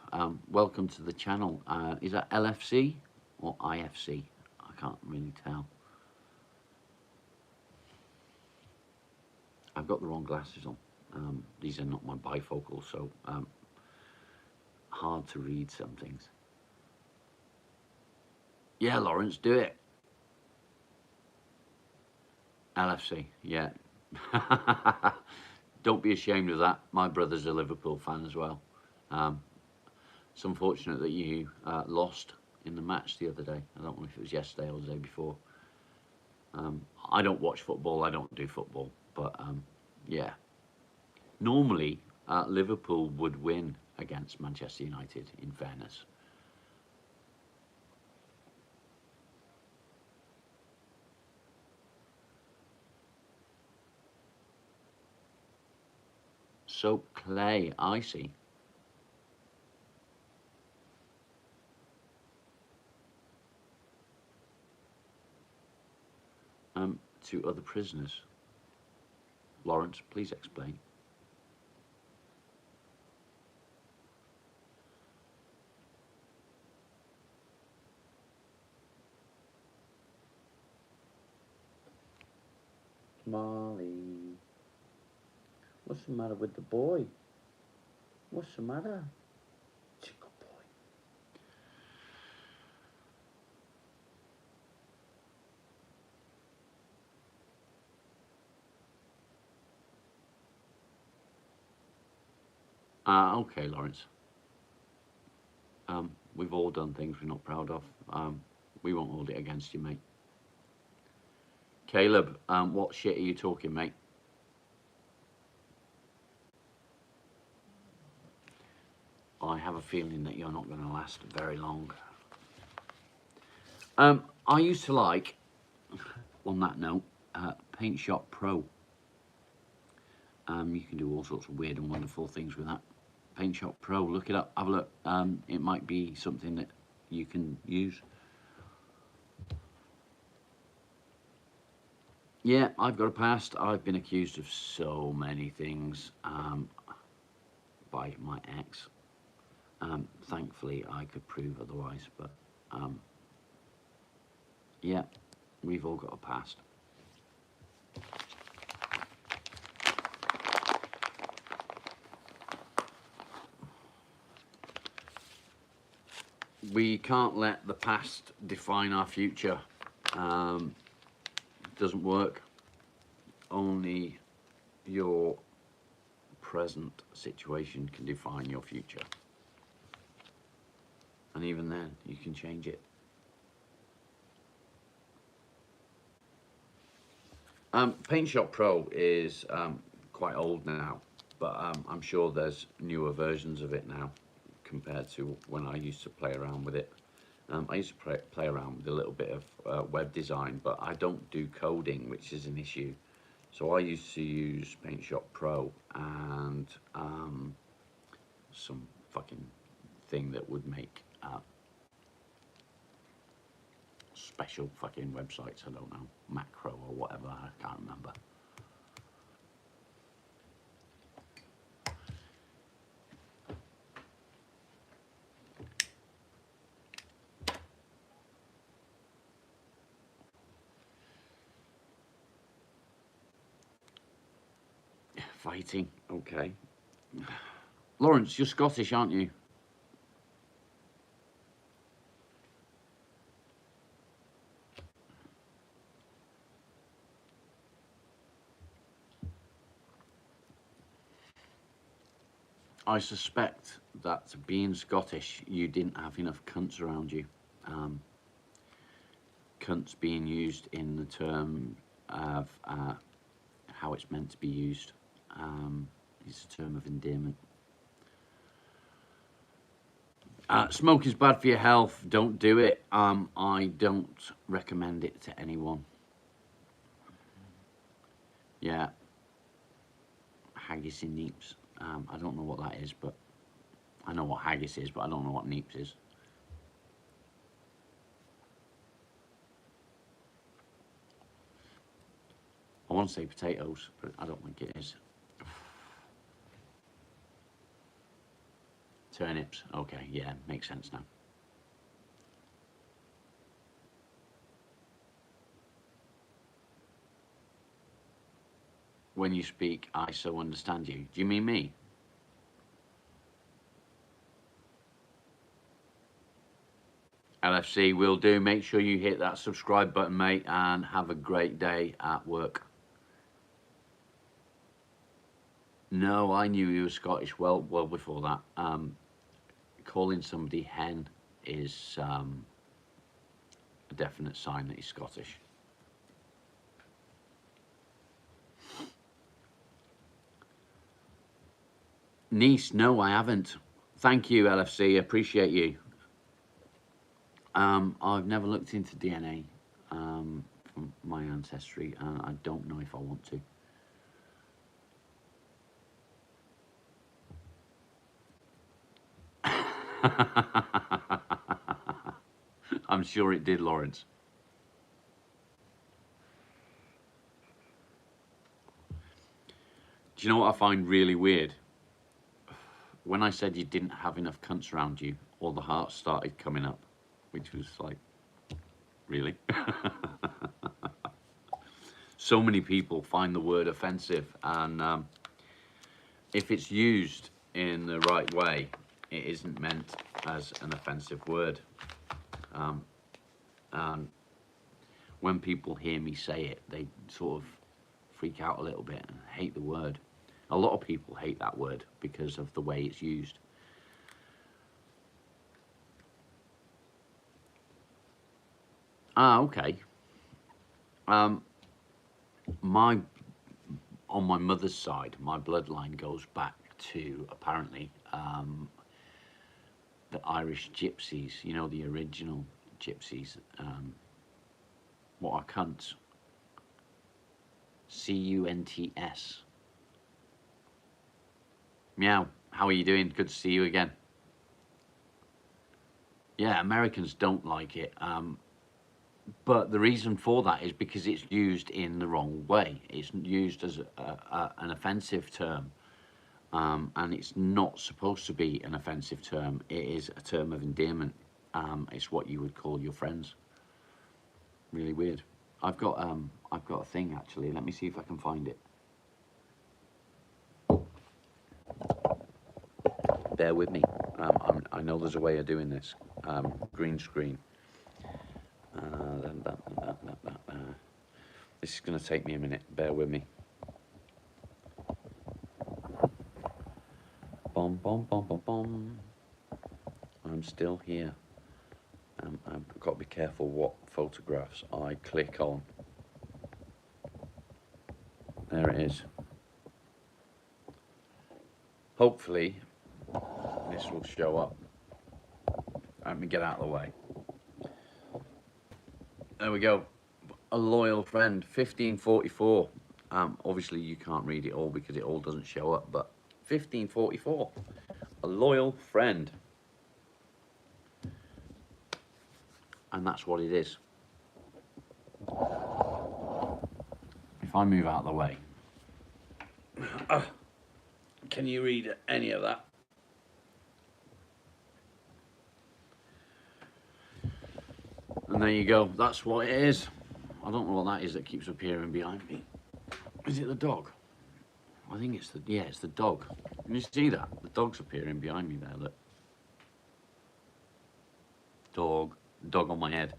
Welcome to the channel. Is that LFC or IFC? I can't really tell. I've got the wrong glasses on. These are not my bifocals, so hard to read some things. Yeah, Lawrence, do it. LFC, yeah. Don't be ashamed of that. My brother's a Liverpool fan as well. Um, it's unfortunate that you lost in the match the other day. I don't know if it was yesterday or the day before. I don't watch football. I don't do football. But yeah, normally Liverpool would win against Manchester United, in fairness. So, Clay, I see. To other prisoners. Lawrence, please explain. Molly, what's the matter with the boy? What's the matter? Chico boy. Okay, Lawrence. We've all done things we're not proud of. We won't hold it against you, mate. Caleb, what shit are you talking, mate? I have a feeling that you're not going to last very long. I used to like, on that note, Paint Shop Pro. You can do all sorts of weird and wonderful things with that. Paint Shop Pro, look it up, have a look. It might be something that you can use. Yeah, I've got a past. I've been accused of so many things by my ex. Thankfully, I could prove otherwise, but yeah, we've all got a past. We can't let the past define our future. It doesn't work. Only your present situation can define your future. And even then, you can change it. Paint Shop Pro is quite old now, but I'm sure there's newer versions of it now compared to when I used to play around with it. I used to play around with a little bit of web design, but I don't do coding, which is an issue. So I used to use Paint Shop Pro and some fucking thing that would make special fucking websites. I don't know, macro or whatever. I can't remember. Fighting, okay. Lawrence, you're Scottish, aren't you? I suspect that being Scottish, you didn't have enough cunts around you. Cunts being used in the term of how it's meant to be used. It's a term of endearment. Smoke is bad for your health. Don't do it. I don't recommend it to anyone. Yeah. Haggis and neeps. I don't know what that is, but I know what haggis is, but I don't know what neeps is. I want to say potatoes, but I don't think it is. Turnips. Okay, yeah, makes sense now. When you speak, I so understand you. Do you mean me? LFC will do. Make sure you hit that subscribe button, mate, and have a great day at work. No, I knew he was Scottish well before that. Calling somebody hen is a definite sign that he's Scottish. Niece, no, I haven't. Thank you, LFC. Appreciate you. I've never looked into DNA from my ancestry, and I don't know if I want to. I'm sure it did, Lawrence. Do you know what I find really weird? When I said you didn't have enough cunts around you, all the hearts started coming up, which was like, really? So many people find the word offensive, and if it's used in the right way, it isn't meant as an offensive word. And when people hear me say it, they sort of freak out a little bit and hate the word. A lot of people hate that word because of the way it's used. Ah, okay. On my mother's side, my bloodline goes back to, apparently, the Irish gypsies, you know, the original gypsies. What are cunts? C-U-N-T-S. Meow, how are you doing? Good to see you again. Yeah, Americans don't like it. But the reason for that is because it's used in the wrong way. It's used as an offensive term. And it's not supposed to be an offensive term. It is a term of endearment. It's what you would call your friends. Really weird. I've got a thing actually. Let me see if I can find it. Bear with me. I know there's a way of doing this. Green screen. This is going to take me a minute. Bear with me. Bom, bom, bom, bom, bom. I'm still here. I've got to be careful what photographs I click on. There it is. Hopefully, this will show up. Let me get out of the way. There we go. A loyal friend, 1544. Obviously, you can't read it all because it all doesn't show up, but 1544. A loyal friend. And that's what it is. If I move out of the way, can you read any of that? And there you go. That's what it is. I don't know what that is that keeps appearing behind me. Is it the dog? I think it's it's the dog. Can you see that? The dog's appearing behind me there, look. Dog on my head.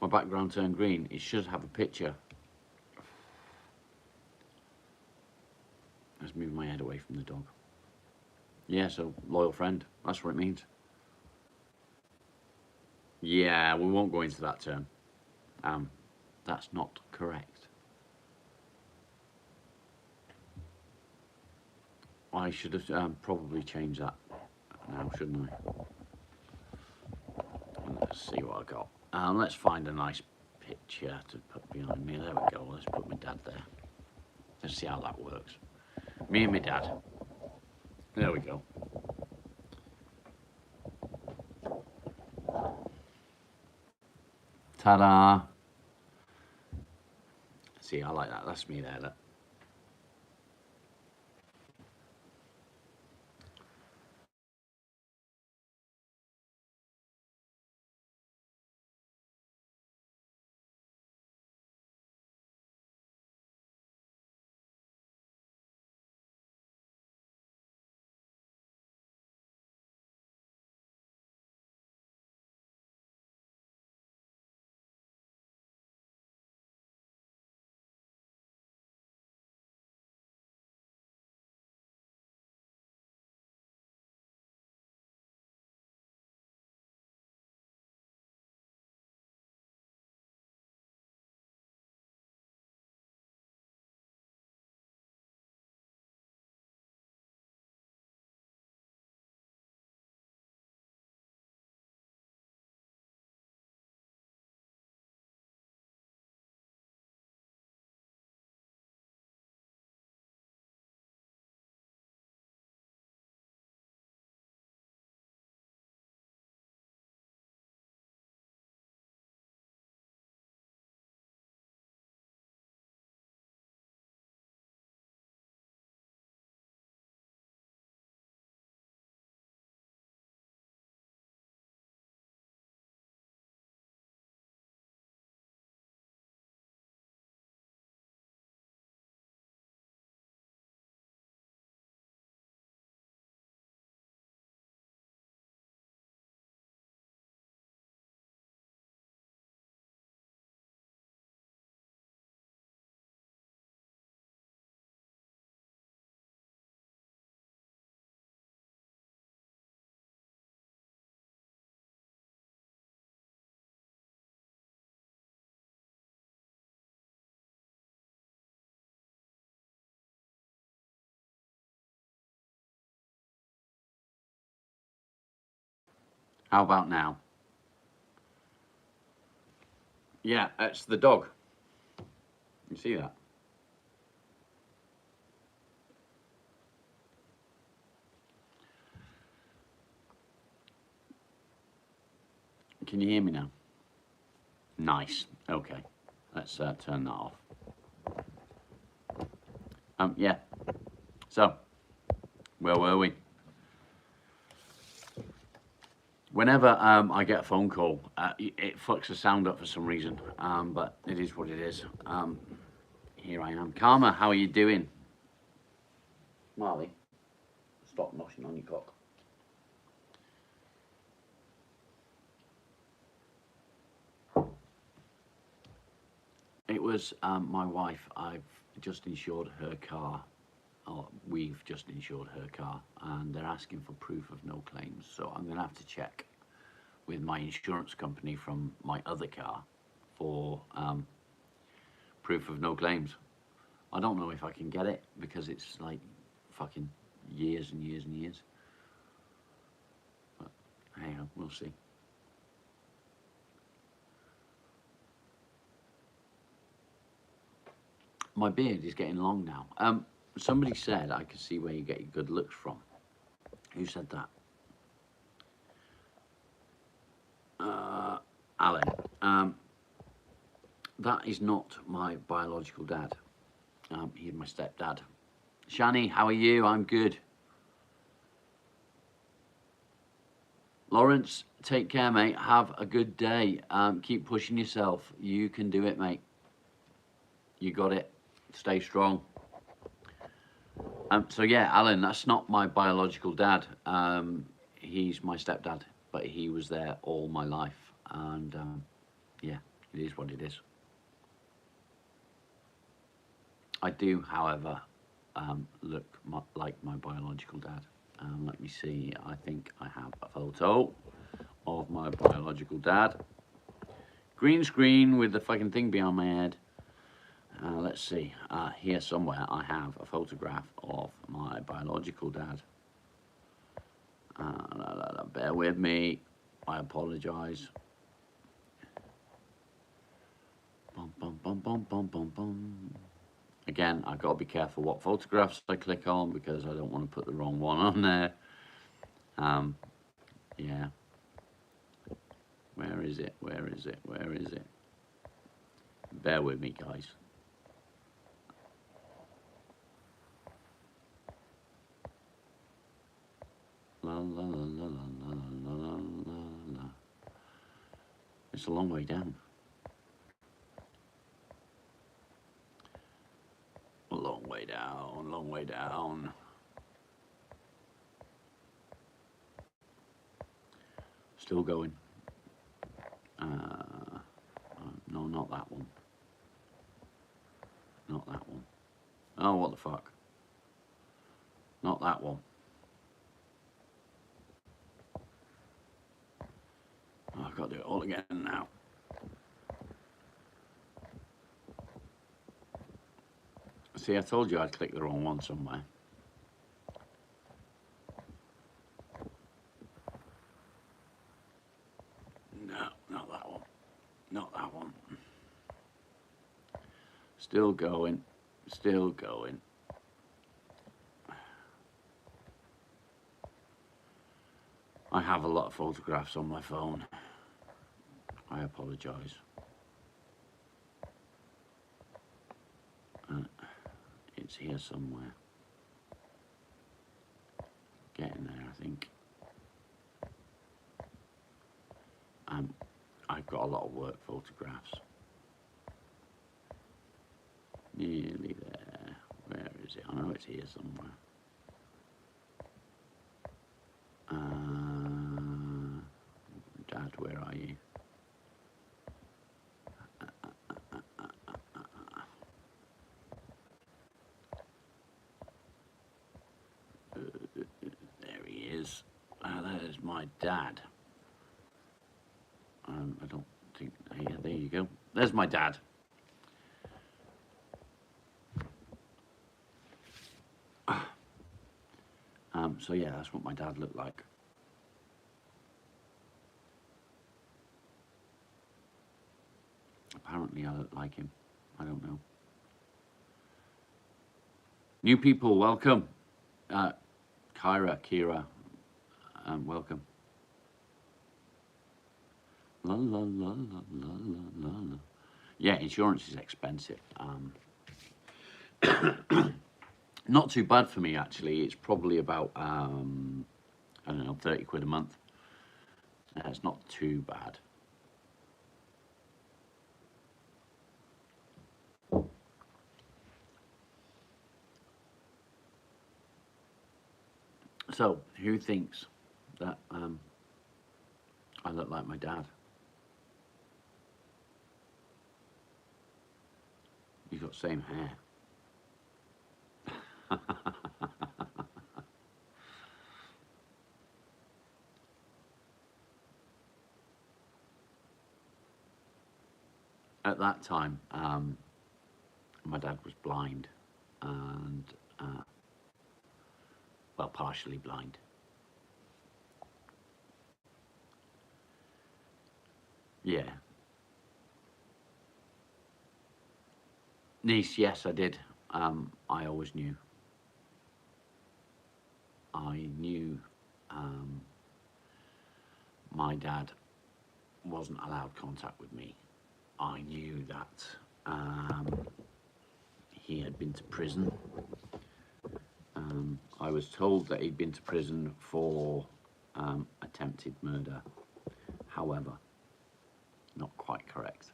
My background turned green. It should have a picture. Let's move my head away from the dog. Yeah, so loyal friend. That's what it means. Yeah, we won't go into that term. That's not correct. I should have probably changed that now, shouldn't I? Let's see what I got. Let's find a nice picture to put behind me. There we go. Let's put my dad there. Let's see how that works. Me and my dad. There we go. Ta-da! See, I like that. That's me there, look. How about now? Yeah, it's the dog. You see that? Can you hear me now? Nice. Okay. Let's turn that off. Yeah. So, where were we? Whenever I get a phone call, it fucks the sound up for some reason, but it is what it is. Here I am. Karma, how are you doing? Marley, stop noshing on your cock. It was my wife. I've just insured her car. Or we've just insured her car, and they're asking for proof of no claims. So I'm going to have to check with my insurance company from my other car for proof of no claims. I don't know if I can get it because it's like fucking years and years and years. But hey, we'll see. My beard is getting long now. Somebody said I could see where you get your good looks from. Who said that? Alan. That is not my biological dad. He's my stepdad. Shani, how are you? I'm good. Lawrence, take care, mate. Have a good day. Keep pushing yourself. You can do it, mate. You got it. Stay strong. So yeah, Alan, that's not my biological dad. He's my stepdad, but he was there all my life, and yeah, it is what it is. I do, however, look like my biological dad. Let me see. I think I have a photo of my biological dad. Green screen with the fucking thing behind my head. Let's see. Here somewhere I have a photograph of my biological dad. Bear with me. I apologise. Bum, bum, bum, bum, bum, bum, bum. Again, I've got to be careful what photographs I click on because I don't want to put the wrong one on there. Yeah. Where is it? Where is it? Where is it? Bear with me, guys. La la la la la la la la la. It's a long way down. A long way down, long way down. Still going. No, not that one. Not that one. Oh, what the fuck? Not that one. Oh, I've got to do it all again now. See, I told you I'd click the wrong one somewhere. No, not that one. Not that one. Still going. Still going. I have a lot of photographs on my phone. I apologise. It's here somewhere. Getting there, I think. I've got a lot of work photographs. Nearly there. Where is it? I know it's here somewhere. Dad, where are you? There he is. That is my dad. I don't think. Yeah, there you go. There's my dad. So yeah, that's what my dad looked like. Apparently I don't like him. I don't know. New people, welcome. Kira, welcome. La la la la la la la. Yeah, insurance is expensive. Not too bad for me actually. It's probably about I don't know, 30 quid a month. It's not too bad. So, who thinks that I look like my dad? You've got same hair. At that time, my dad was blind and, well, partially blind. Yeah. Niece, yes, I did. I always knew. I knew my dad wasn't allowed contact with me. I knew that he had been to prison. I was told that he'd been to prison for attempted murder. However, not quite correct.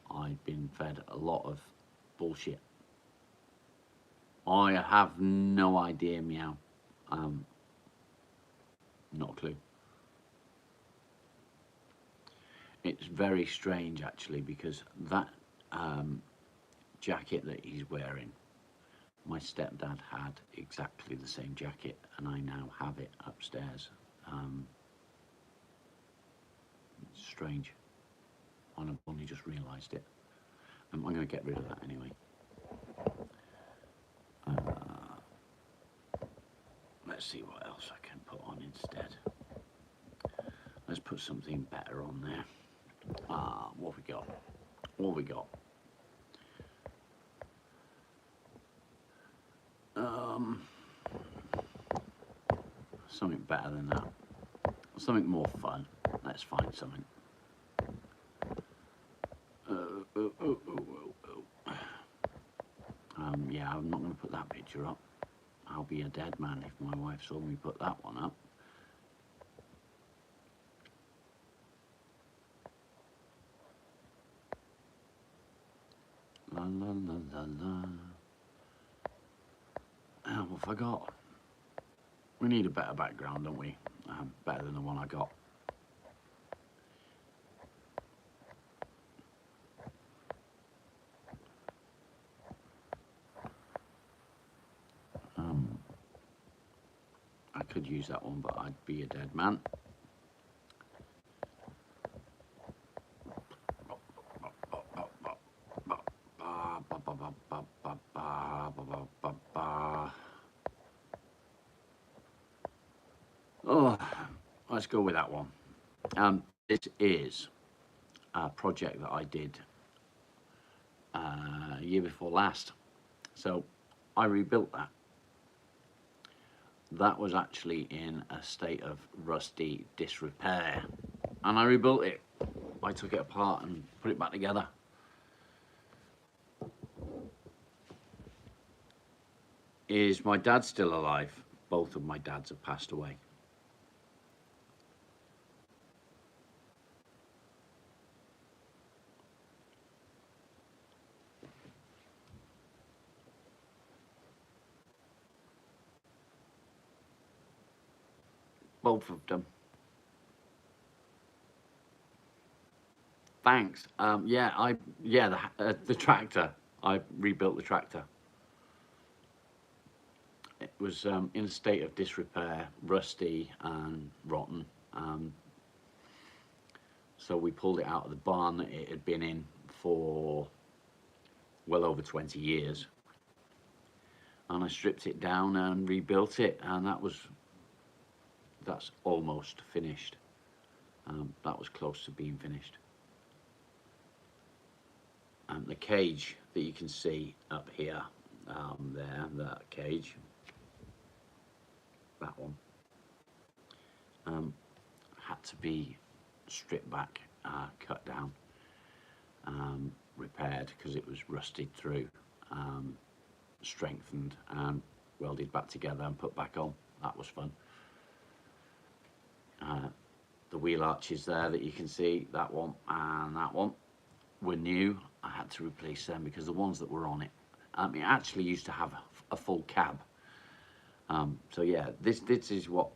I'd been fed a lot of bullshit. I have no idea, meow. Not a clue. It's very strange actually, because that jacket that he's wearing, my stepdad had exactly the same jacket, and I now have it upstairs. It's strange. I've only just realised it. I'm going to get rid of that anyway. Let's see what else I can put on instead. Let's put something better on there. What have we got? What have we got? Something better than that. Something more fun. Let's find something. Yeah, I'm not going to put that picture up. I'll be a dead man if my wife saw me put that one up. La la la la la. What have I got? We need a better background, don't we? Better than the one I got. I could use that one, but I'd be a dead man. Oh, let's go with that one. This is a project that I did year before last. So I rebuilt that. That was actually in a state of rusty disrepair, and I rebuilt it. I took it apart and put it back together. Is my dad still alive? Both of my dads have passed away. Both of them. Thanks. Yeah, the tractor. I rebuilt the tractor. It was in a state of disrepair, rusty and rotten. So we pulled it out of the barn that it had been in for well over 20 years. And I stripped it down and rebuilt it, and that's almost finished. That was close to being finished. The cage that you can see up here, there, that cage, that one, had to be stripped back, cut down, repaired because it was rusted through, strengthened and welded back together and put back on. That was fun. The wheel arches there that you can see, that one and that one, were new. I had to replace them because the ones that were on it, it actually used to have a full cab. So yeah, this is what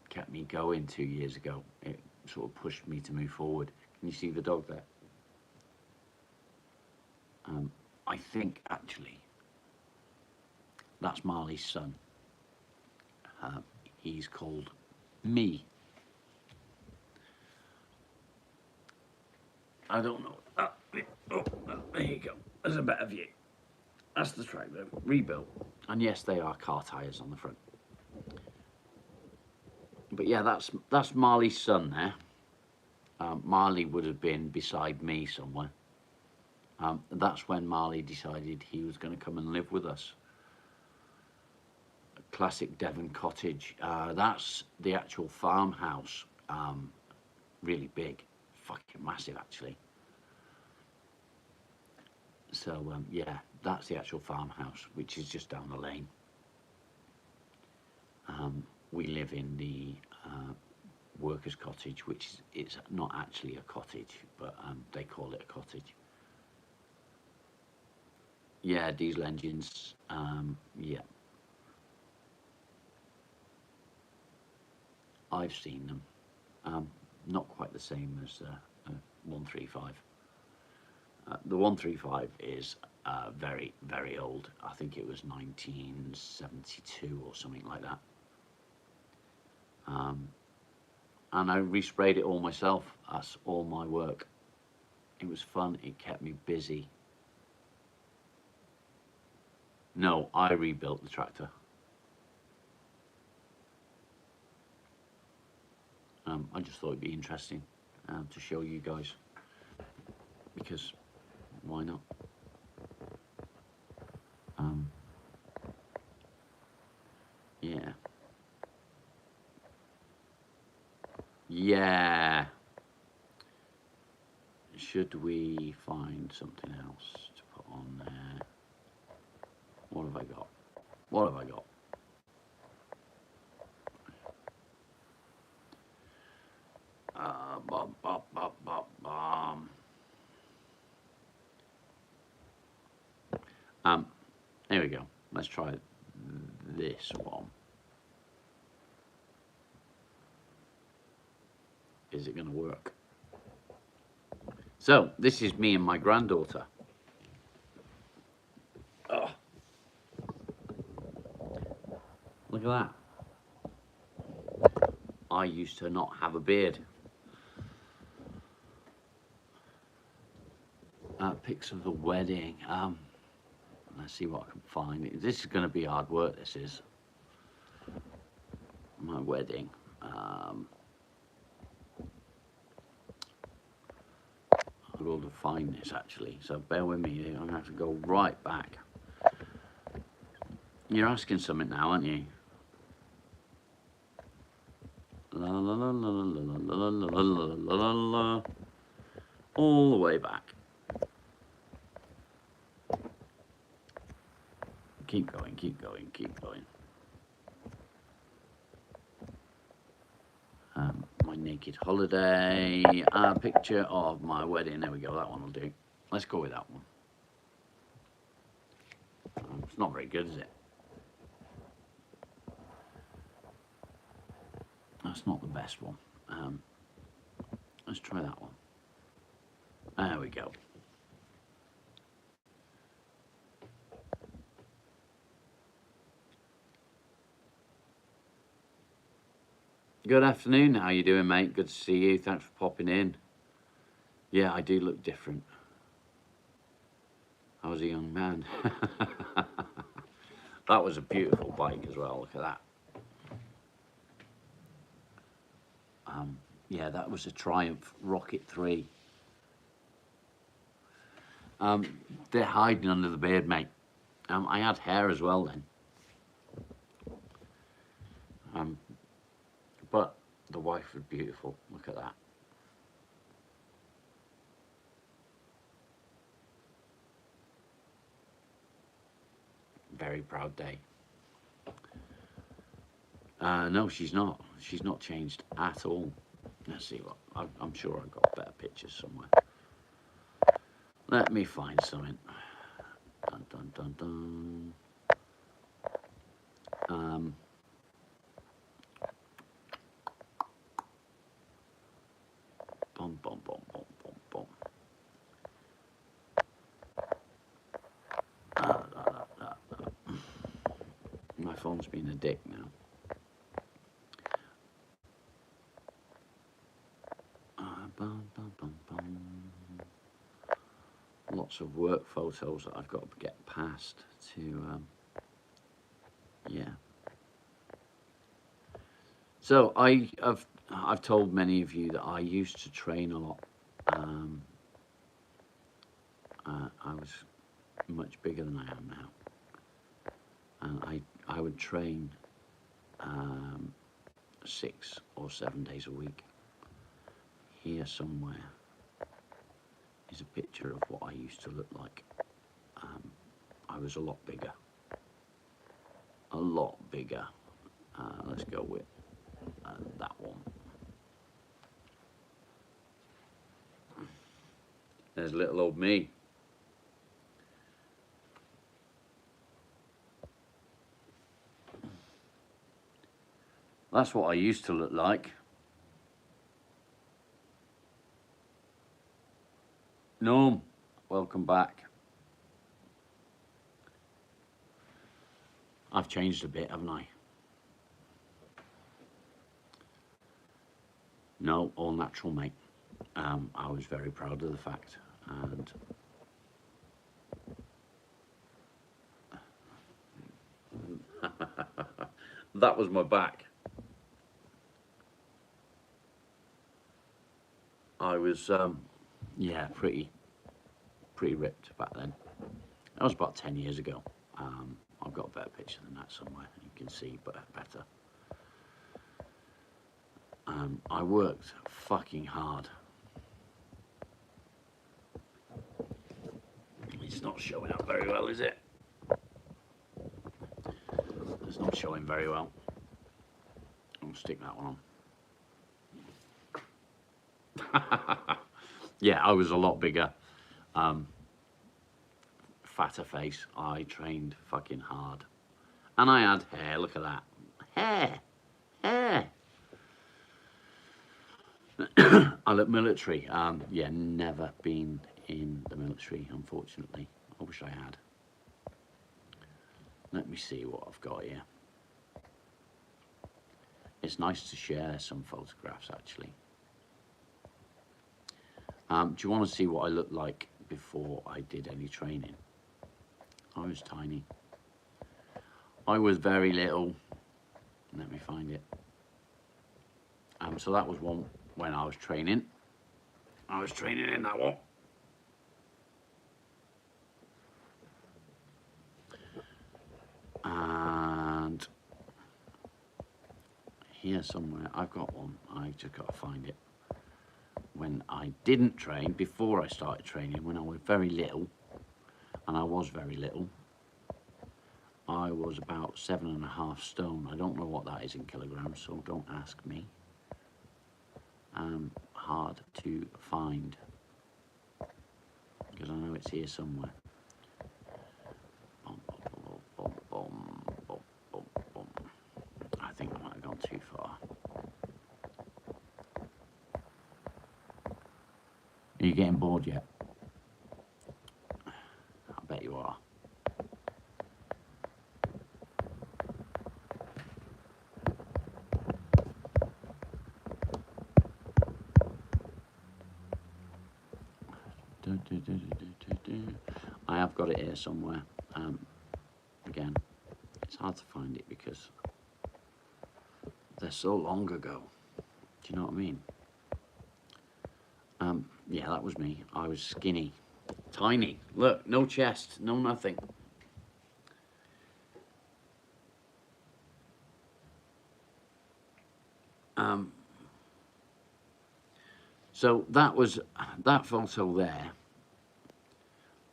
kept me going 2 years ago. It sort of pushed me to move forward. Can you see the dog there? I think actually that's Marley's son. He's called Me. I don't know. Oh, there you go. There's a better view. That's the track though, rebuilt. And yes, they are car tyres on the front. But yeah, that's Marley's son there. Marley would have been beside me somewhere. That's when Marley decided he was going to come and live with us. A classic Devon cottage. That's the actual farmhouse. Really big, fucking massive actually. So yeah, that's the actual farmhouse, which is just down the lane. We live in the workers' cottage, which is, it's not actually a cottage, but they call it a cottage. Yeah, diesel engines. Yeah, I've seen them. Not quite the same as 135. The 135 is very, very old. I think it was 1972 or something like that. And I resprayed it all myself. That's all my work. It was fun. It kept me busy. No, I rebuilt the tractor. I just thought it'd be interesting to show you guys, because why not? Yeah. Yeah. Should we find something else to put on there? What have I got? What have I got? There we go. Let's try this one. Is it going to work? So this is me and my granddaughter. Oh, look at that. I used to not have a beard. Pics of the wedding. Let's see what I can find. This is going to be hard work, this is. My wedding. I'll be able to find this actually, so bear with me. I'm going to have to go right back. You're asking something now, aren't you? La la la la la la la la la la la, all the way back. Keep going, keep going, keep going. My naked holiday, a picture of my wedding. There we go, that one will do. Let's go with that one. It's not very good, is it? That's not the best one. Let's try that one. There we go. Good afternoon. How you doing, mate? Good to see you. Thanks for popping in. Yeah, I do look different. I was a young man. That was a beautiful bike as well. Look at that. Yeah, that was a Triumph Rocket 3. They're hiding under the beard, mate. I had hair as well then. But the wife was beautiful. Look at that. Very proud day. No, she's not. She's not changed at all. Let's see what. I'm sure I've got better pictures somewhere. Let me find something. Dun, dun, dun, dun. Boom, boom, boom, boom, boom, boom. My phone's being a dick now. Bum, bum, bum, bum. Lots of work photos that I've got to get past to, yeah. So I've told many of you that I used to train a lot. I was much bigger than I am now, and I would train 6 or 7 days a week. Here somewhere is a picture of what I used to look like. I was a lot bigger. A lot bigger. Let's go with that one. There's little old me. That's what I used to look like. Norm, welcome back. I've changed a bit, haven't I? No, all natural, mate. I was very proud of the fact, and that was my back. I was, yeah, pretty ripped back then. That was about 10 years ago. I've got a better picture than that somewhere. You can see better. I worked fucking hard. It's not showing up very well, is it? It's not showing very well. I'll stick that one on. Yeah, I was a lot bigger. Fatter face. I trained fucking hard. And I had hair, look at that. Hair. I look military. Yeah, never been in the military, unfortunately. I wish I had. Let me see what I've got here. It's nice to share some photographs, actually. Do you want to see what I looked like before I did any training? I was tiny. I was very little. Let me find it. So that was one when I was training. I was training in that one. And here somewhere, I've got one. I just got to find it. When I didn't train, before I started training, when I was very little, and I was very little, I was about 7.5 stone. I don't know what that is in kilograms, so don't ask me. Hard to find, because I know it's here somewhere. I think I might have gone too far. Are you getting bored yet? I bet you are. I have got it here somewhere. Again, it's hard to find it because they're so long ago. Do you know what I mean? Yeah, that was me. I was skinny, Tiny. Look, no chest, no nothing. So that photo there.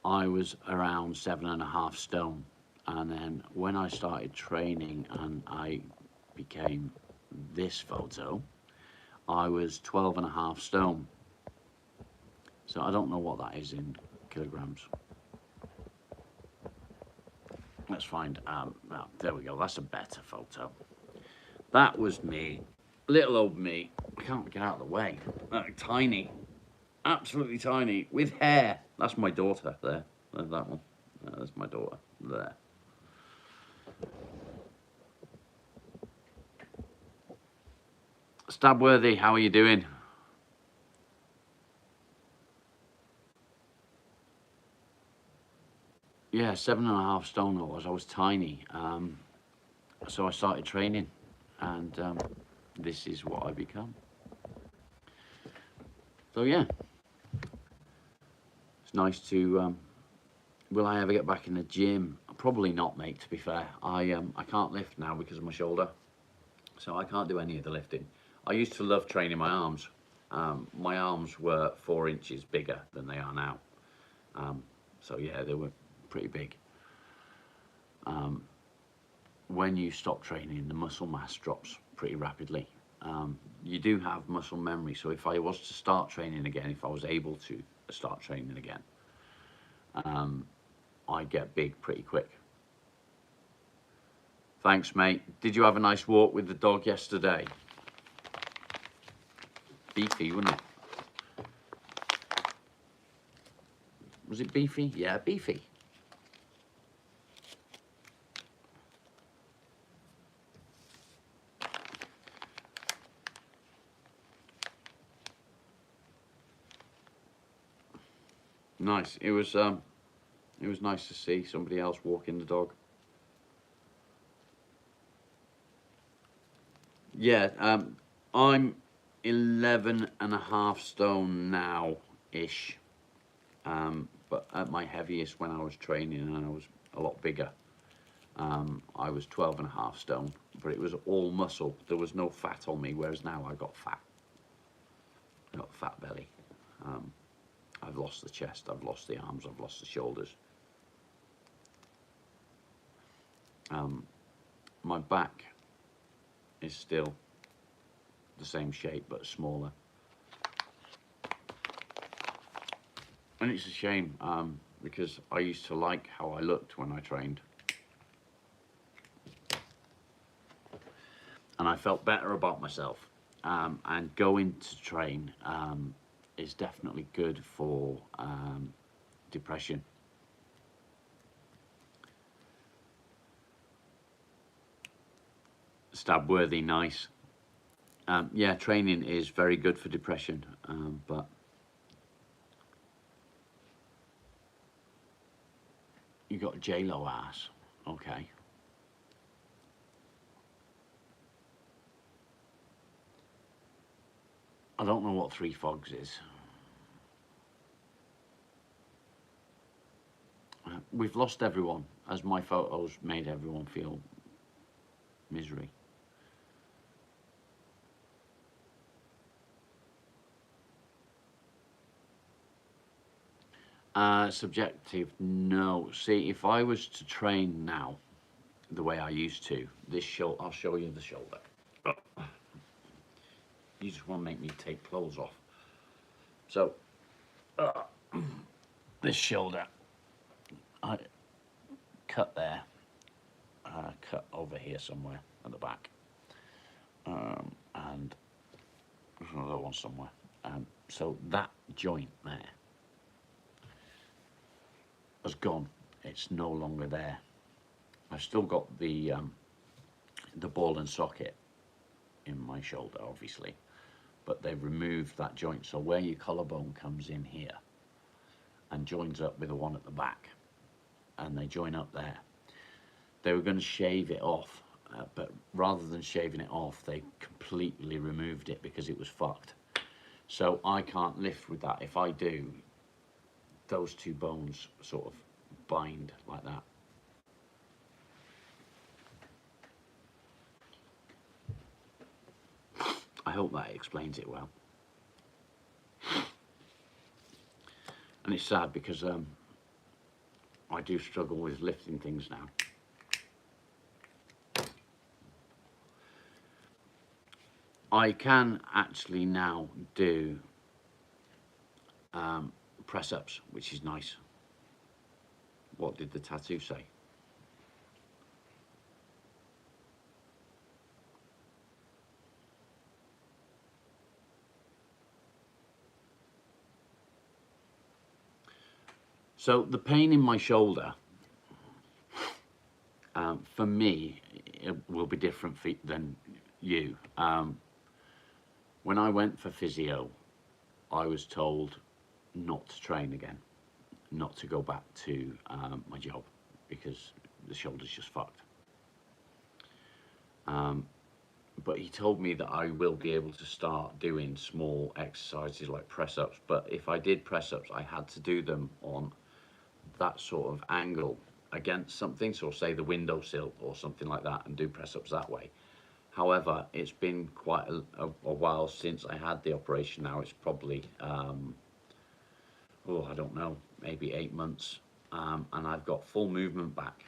I was around 7.5 stone, and then when I started training and I became this photo, I was 12.5 stone. So I don't know what that is in kilograms. Let's find out. Oh, there we go. That's a better photo. That was me, little old me. I can't get out of the way. Tiny, absolutely tiny, with hair. That's my daughter there. There's that one. That's my daughter there. Stabworthy, how are you doing? Yeah, 7.5 stone I was. I was tiny. So I started training, and this is what I become. So yeah, it's nice to. Will I ever get back in the gym? Probably not, mate. To be fair, I can't lift now because of my shoulder, so I can't do any of the lifting. I used to love training my arms. My arms were 4 inches bigger than they are now. So yeah, they were pretty big. When you stop training, the muscle mass drops pretty rapidly. You do have muscle memory, so if I was to start training again, if I was able to start training again, I'd get big pretty quick. Thanks, mate. Did you have a nice walk with the dog yesterday? Beefy, wasn't it? Was it Beefy? Yeah, Beefy. Nice. It was nice to see somebody else walking the dog. Yeah, I'm 11.5 stone now-ish. But at my heaviest when I was training and I was a lot bigger, I was 12.5 stone, but it was all muscle. There was no fat on me, whereas now I got fat. I got a fat belly. I've lost the chest, I've lost the arms, I've lost the shoulders. My back is still the same shape but smaller. And it's a shame because I used to like how I looked when I trained. And I felt better about myself. And going to train is definitely good for depression. Stabworthy, nice. Yeah, training is very good for depression, but you got J-Lo ass. Okay. I don't know what Three Fogs is. We've lost everyone, as my photos made everyone feel misery. Subjective, no. See, if I was to train now, the way I used to, this shoulder, I'll show you the shoulder. Oh. You just want to make me take clothes off. So, this shoulder, I cut there, cut over here somewhere at the back, and there's another one somewhere. So that joint there has gone. It's no longer there. I've still got the ball and socket in my shoulder, obviously, but they've removed that joint. So where your collarbone comes in here and joins up with the one at the back, and they join up there. They were going to shave it off, but rather than shaving it off, they completely removed it because it was fucked. So I can't lift with that. If I do, those two bones sort of bind like that. I hope that explains it well. And it's sad because I do struggle with lifting things now. I can actually now do press-ups, which is nice. What did the tattoo say? So the pain in my shoulder, for me, it will be different than you. When I went for physio, I was told not to train again, not to go back to my job because the shoulder's just fucked. But he told me that I will be able to start doing small exercises like press-ups, but if I did press-ups, I had to do them on that sort of angle against something, so say the windowsill or something like that, and do press-ups that way. However, it's been quite a while since I had the operation now. It's probably, I don't know, maybe 8 months, and I've got full movement back.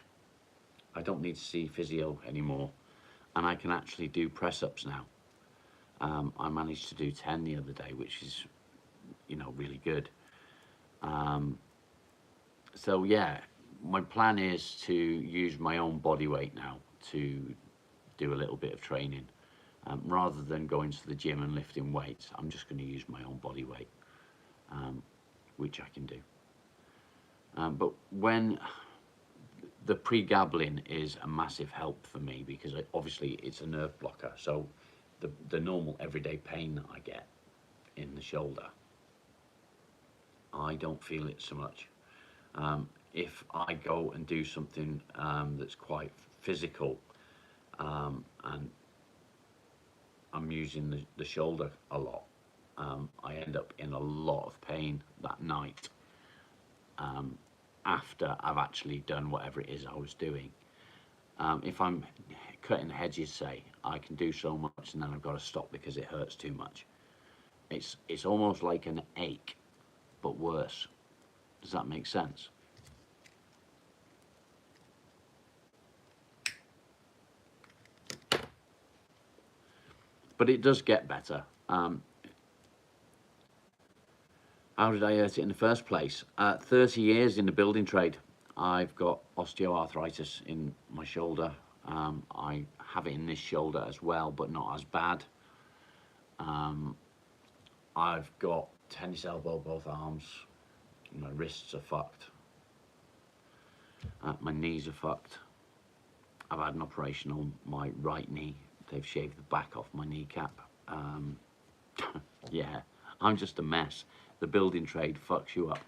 I don't need to see physio anymore, and I can actually do press-ups now. I managed to do 10 the other day, which is, you know, really good. So yeah, my plan is to use my own body weight now to do a little bit of training. Rather than going to the gym and lifting weights, I'm just going to use my own body weight, which I can do. But when the pregabalin is a massive help for me, because obviously it's a nerve blocker, so the normal everyday pain that I get in the shoulder, I don't feel it so much. If I go and do something that's quite physical, and I'm using the shoulder a lot, I end up in a lot of pain that night after I've actually done whatever it is I was doing. If I'm cutting hedges, say, I can do so much and then I've got to stop because it hurts too much. It's almost like an ache, but worse. Does that make sense? But it does get better. How did I hurt it in the first place? 30 years in the building trade. I've got osteoarthritis in my shoulder. I have it in this shoulder as well, but not as bad. I've got tennis elbow, both arms. My wrists are fucked. My knees are fucked. I've had an operation on my right knee. They've shaved the back off my kneecap. Yeah, I'm just a mess. The building trade fucks you up.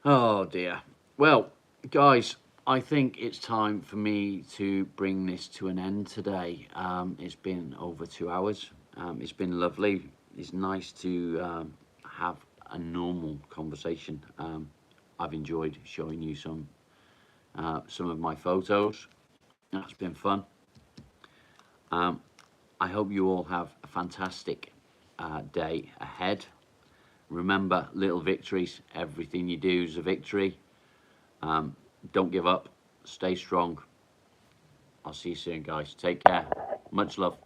Oh dear. Well, guys, I think it's time for me to bring this to an end today. It's been over 2 hours. It's been lovely. It's nice to have a normal conversation. I've enjoyed showing you some of my photos. That's been fun. I hope you all have a fantastic day ahead. Remember, little victories. Everything you do is a victory. Don't give up. Stay strong. I'll see you soon, guys. Take care. Much love.